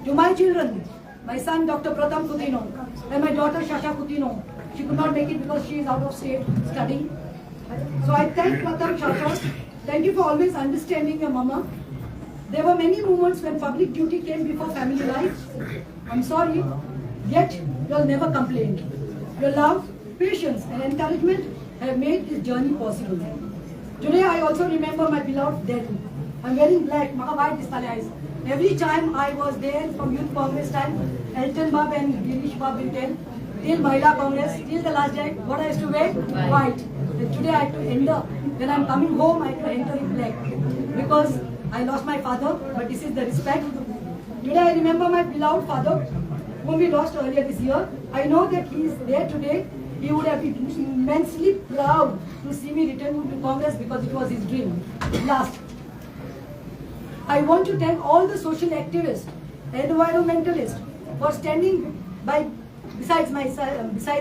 To my children, my son Dr. Pratham Coutinho and my daughter Shasha Coutinho, she could not make it because she is out of state studying. So I thank Pratham, Shasha. Thank you for always understanding your mama. There were many moments when public duty came before family life. I'm sorry, yet you'll never complain. Your love, patience and encouragement have made this journey possible. Today I also remember my beloved Delhi. I'm wearing black, maka white display eyes. Every time I was there from Youth Congress time, Elton Bab and Girish Bab will tell, till Mahila Congress, till the last day, what I used to wear? White. And today I have to enter. When I'm coming home, I have to enter in black. Because I lost my father, but this is the respect. Today I remember my beloved father, whom we lost earlier this year. I know that he is there today. He would have been immensely proud to see me return to Congress because it was his dream. Last, I want to thank all the social activists, environmentalists for standing by besides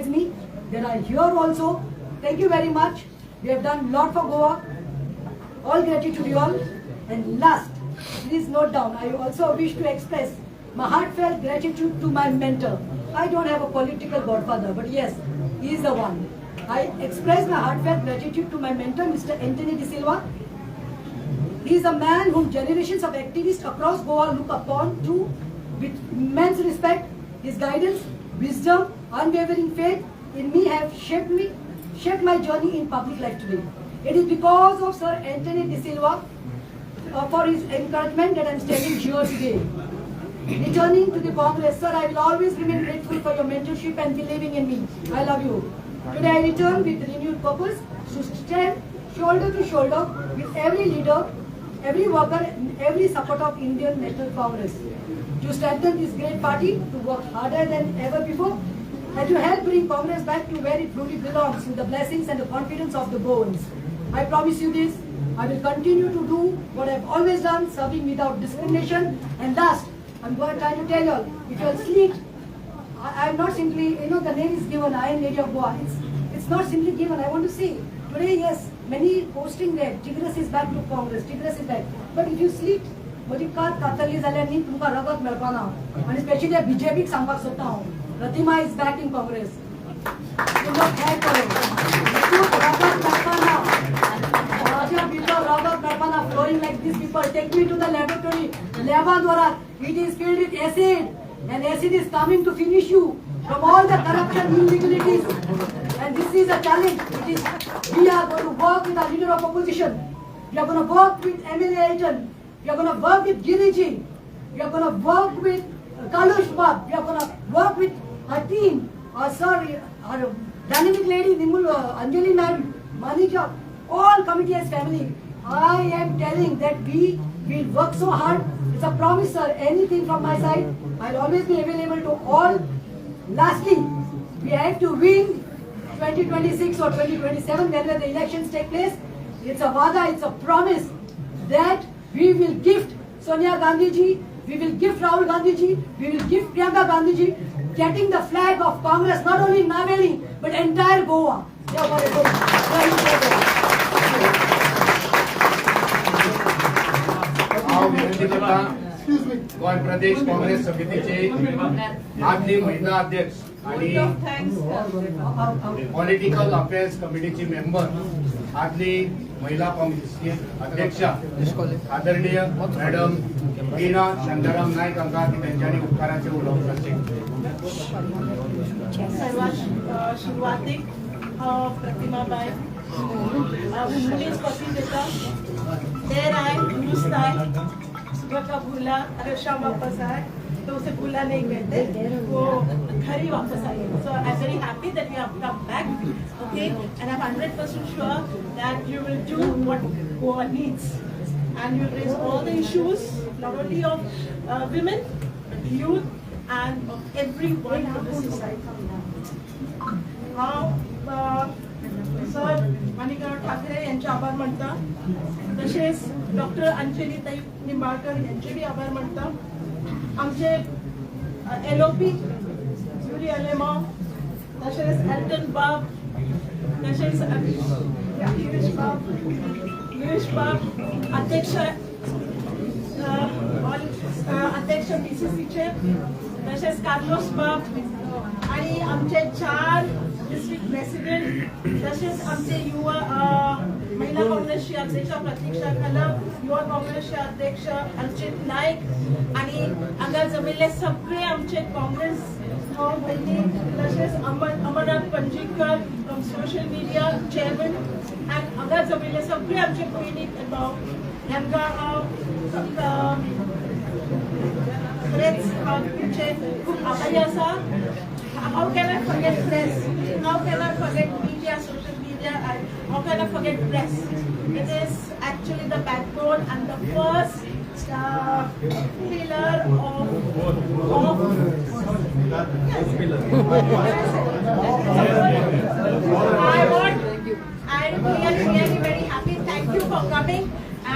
me. They are here also. Thank you very much. We have done a lot for Goa. All gratitude to you all. And last, please note down, I also wish to express my heartfelt gratitude to my mentor. I don't have a political godfather, but yes, he is the one. I express my heartfelt gratitude to my mentor, Mr. Anthony De Silva. He is a man whom generations of activists across Goa look upon to with immense respect. His guidance, wisdom, unwavering faith in me have shaped my journey in public life today. It is because of Sir Anthony De Silva for his encouragement that I am standing here today. Returning to the Congress, sir, I will always remain grateful for your mentorship and believing in me. I love you. Today I return with renewed purpose to stand shoulder to shoulder with every leader, every worker, and every supporter of Indian National Congress. To strengthen this great party, to work harder than ever before, and to help bring Congress back to where it truly belongs, with the blessings and the confidence of the Goans. I promise you this, I will continue to do what I have always done, serving without discrimination. And last, I'm going to try to tell you all, if you are sleep, I am not simply, the name is given, Iron Lady of Goa. It's not simply given. I want to see. Today, yes, many posting there, Tigres is back to Congress, Tigres is back. But if you sleep, Modikat Katali Zalani, Tumka Ragat Melpana, and especially a BJP Sambak Sotao, Pratima is back in Congress. You must help her. Ragat Melpana, Ragat Melpana flowing like these people. Take me to the laboratory. Labadwara, it is filled with acid. And acid is coming to finish you from all the corruption, illegalities. And this is a challenge. We are going to work with our leader of opposition. We are going to work with MLA Aiton. We are going to work with Giriji. We are going to work with Kalush Bab. We are going to work with our team, our dynamic lady, Anjali ma'am, Manika, all committee as family. I am telling that we will work so hard. It's a promise, sir. Anything from my side, I'll always be available to all. Lastly, we have to win 2026 or 2027 whenever the elections take place. It's a vada, it's a promise that we will gift Sonia Gandhi ji, we will gift Rahul Gandhi ji, we will gift Priyanka Gandhi ji, getting the flag of Congress not only in Naveli but entire Goa. आता गोय प्रदेश काँग्रेस समितीचे आदली महिला अध्यक्ष आणि पॉलिटिकल अफेअर्स कमिटीची मेंबर आदली महिला काँग्रेसची अध्यक्षा आदरणीय मॅडम मीना शांताराम नाईक हांकां तेंच्यांनी उपकाराचे उलोवप करचे. सर्वात सुरुवातीक प्रतिमाबाई मुलीच पती देता देर आए दुरुस्त आए का भूला अगर शाम वापस आए तो उसे भूला नहीं कहते, वो घर ही वापस आई. So I'm very happy that you have come back, okay, and I'm 100% sure that you will do what Goa needs and you will raise all the issues not only of women but youth and of everyone in the society. Now sir Manikrao Thackeray यांचे आभार मानता, तसेच डॉक्टर अंजलीताई निंबाळकर यांचे बी आभार मानता. आमचे LOP जुली अलेमा, तसेच एल्टन बाब, तसेच गिरीश बाब अध्यक्ष PCCचे, तसेच कार्लोस बाब आणि आमचे 4 डिस्ट्रिक्ट प्रेसिडेंट, तसेच आमचे युवा महिला काँग्रेसचे अध्यक्ष प्रतीक्षा कलम, युवा काँग्रेसचे अध्यक्ष अर्चित नाईक आणि हांगा जमिल्ले सगळे आमचे काँग्रेस भाव भयणी, तसेच Amarnath Panjikar from social media chairman and हांगा जमिल्ले सगळे आमचे भयणी भाव ह्यांका खरेंच तुमचे खूप आभारी आसा. How can I forget press? How can I forget media, social media? How can I forget press? It is actually the backbone and the first pillar of I'm really very happy. Thank you for coming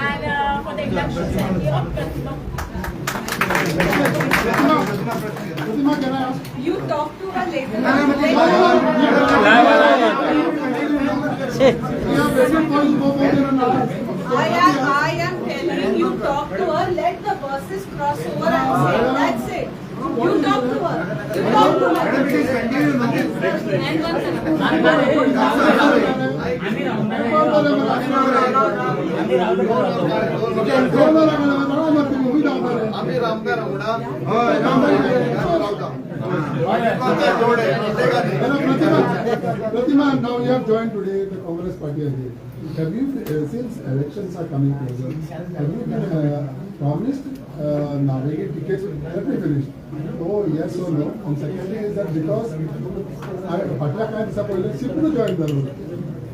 and for the induction ceremony of Pratima. You talk to her later. I am telling you, talk to her. Let the buses cross over and say, that's it. You talk to her. You talk to आम्ही Ramdas Pratima, now you have joined today the Congress party again. Have you, since elections are coming closer, have you been promised Navegi tickets? Let me finish. Oh, yes or no? And secondly is that because Patla can support it, she could join the role.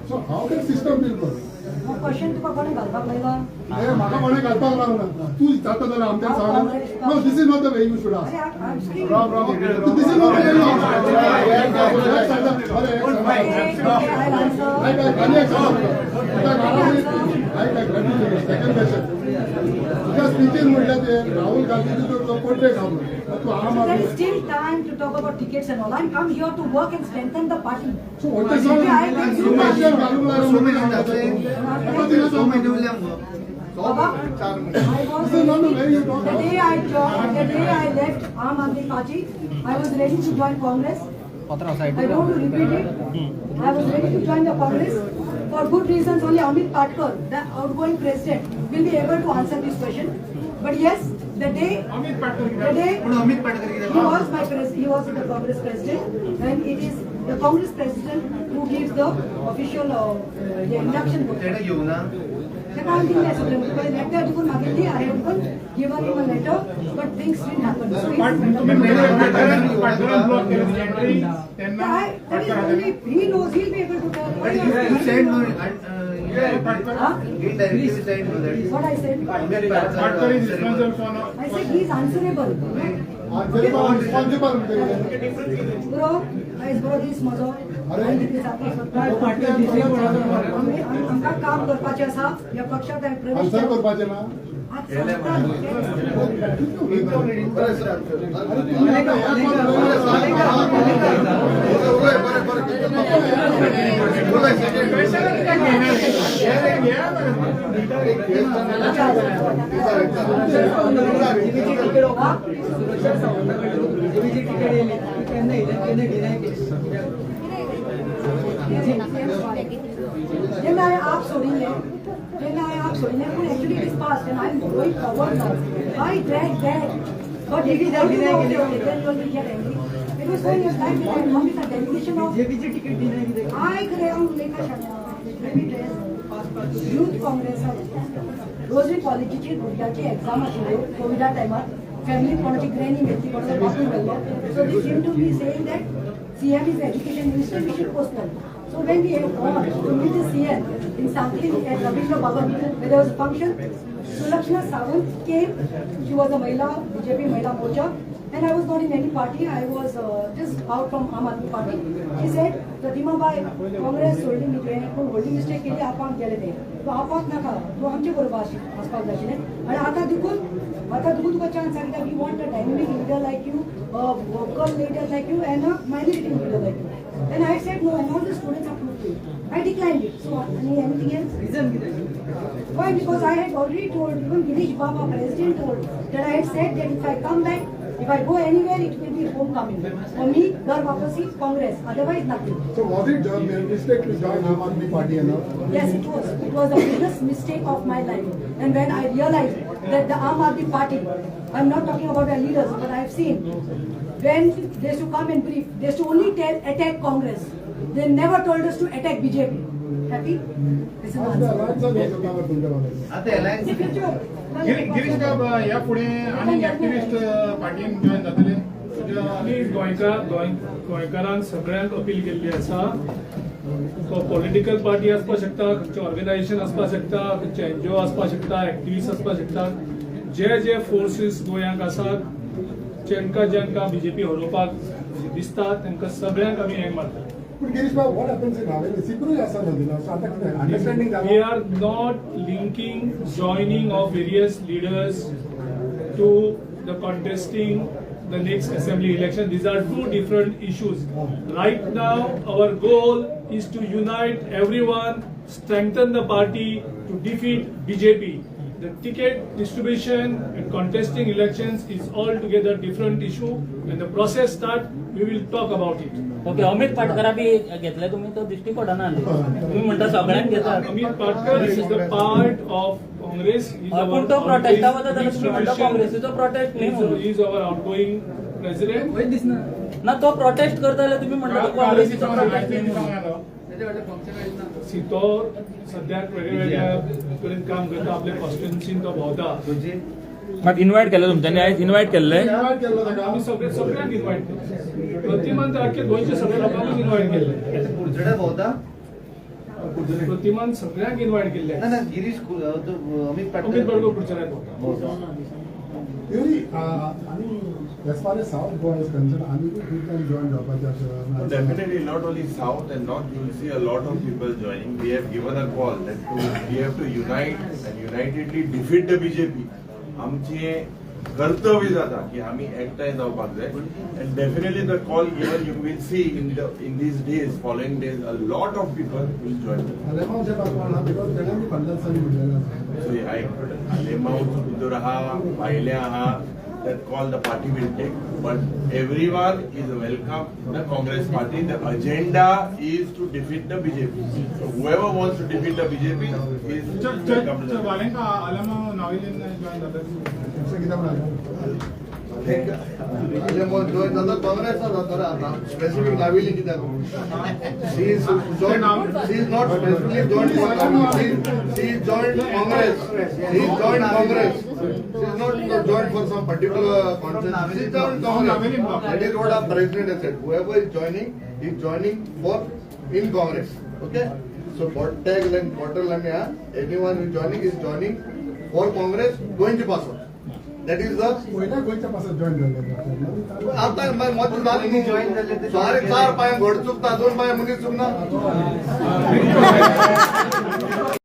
So how that system will work? Question तुका कोणी घालपाक लायला? म्हाका कोणें घालपाक लागना. तूं जाता जाल्यार आमच्या सांग. No, this is not the way you should ask. This is not the way you second question. Because speaking म्हटलं ते राहुल गांधी तो portrait There is still time to talk about tickets and all. I come here to work and strengthen the party. So what is all? The day I left Aam Aadmi Party, I was ready to join Congress. I don't want to repeat it. I was ready to join the Congress for good reasons. Only Amit Patkar, the outgoing president, will be able to answer this question. But yes, the day he was the Congress president, and it is the Congress president who gives the official the induction book. I have given him a letter, but things didn't happen. So he knows, he'll be able to tell. What I said? I said he's answerable. Bro, this mazor. आमका काम करपाचे आसा या पक्षात प्रवेश करपाचे ना बरं Then I asked Sorin, but actually it is past and I'm going forward now. I dragged that. But if you don't know, then you will get angry. It was 4 years back when I come with a delegation of I Youth Congress Rosary College गुजरातची एक्झाम आशिल्ल्यो कोविडा टायमार फॅमिली कोणाची ग्रॅनी मेली कोणाचो बापूय मेल्लो so they seem to be saying that CM is education minister, we should postpone. So when we have gone to meet the CM in Sangli at Rabindra Bhavan, where there was a function, Sulakshana Sawant came. She was a Mahila, BJP Mahila Morcha, and I was not in any party. I was just out from Aam Aadmi Party. She said, Pratima Bai, Congress holding holding mistake केली आपण केले नाही. तो आपण नका. तो आमचे बरोबर आसपास जाशिले. आणि आता देखून तुका chance आहे that we want a dynamic leader like you, a vocal leader like you, and a minority leader like you. Then I said no, and all the students approved it. I declined it. So anything else? Reason? Why? Because I had already told, even Girish Baba, president, told that I had said that if I come back, if I go anywhere, it will be homecoming. For me, Ghar Wapasi, Congress. Otherwise, nothing. So was it a mistake to join Aam Aadmi Party enough? Yes, it was. It was the biggest mistake of my life. And when I realized that the Aam Aadmi Party, I'm not talking about their leaders, but I've seen, when they used to come and brief, they used to only attack Congress. They never told us to attack BJP. Happy? This is the answer. Girish बाब यापुढे आणि ऍक्टिव्हिस्ट पार्टीन जॉईन जातले आमी गोंयकारांक सगळ्यांक अपील केल्ली आसा तो पॉलिटिकल पार्टी आसपाक शकता खंयचे ऑर्गनायझेशन आसपाक शकता खंयचे NGO आसपाक शकता एक्टिव्हिस्ट आसपाक शकता जे फोर्सीस गोंयांक आसात जेंका BJP हरोवपाक दिसता तांकां सगळ्यांक आमी हें मारता But Girish Babu, what happens in Haveli? Sikuru asa nadila. So understanding that we are not linking joining of various leaders to the contesting the next assembly election. These are two different issues. Right now, our goal is to unite everyone, strengthen the party to defeat BJP. The ticket distribution and contesting elections is altogether different issue. When the process starts, we will talk about it. Okay Amit पाटकरा बी घेतले तुम्ही तो दिश्टी पडना तुम्ही म्हणता सगळ्यांक घेतात Amit Patkar is the part of Congress. पण तो प्रोटेस्टा वता जाल्यार तुम्ही म्हणता काँग्रेसीचो प्रोटेस्ट न्ही म्हणून He is our outgoing president. ना तो प्रोटेस्ट करता जाल्यार तुम्ही म्हणता तो काँग्रेसीचो प्रोटेस्ट न्ही म्हणून तो सद्याक वेगवेगळ्या कडेन काम करता आपल्या कॉन्स्टिट्युएन्सीन तो भोंवता मात इन्वायट केलं तुमच्यांनी आयज इन्वायट केल्ले आमी सगळ्यांक इन्वायट केले प्रतिमान तर आख्या गोंयच्या सगळ्या लोकांक इन्वायट केले कुर्चडे भोवता प्रतिमान सगळ्यांक इन्वायट केल्ले ना गिरीश अमित अमित पाटकर कुर्चड्याक भोंवता Really, as far as South Goa is concerned, we can join Joppa. Definitely not only South and North, you will see a lot of people joining. We have given a call that we have to unite and unitedly defeat the BJP. आमचे कर्तव्य जाता की आम्ही एकठांय जावपाक जाय and definitely the call given you will see in these days following days a lot of people will join. So Alemao Sudur ha Pailya ha that call the party will take, but everyone is welcome. The Congress party, the agenda is to defeat the BJP. So whoever wants to defeat the BJP is welcome to the वालेंका आलमा नाविलिन जॉईन जातात जॉईन जाता काँग्रेसचा जाता आता स्पेसिफिक नाविली कित्याक she is not specifically joined for she is joined Congress. She is joined Congress. She is not joined for some particular conference. She is joined Congress. That is what our president has said. Whoever is joining for in Congress. Okay. So quarter line anyone who is joining for Congress going to pass out. That is the आता मत झाली सारे 4 पाय घोड चुकता 2 पाय मुली चुकणार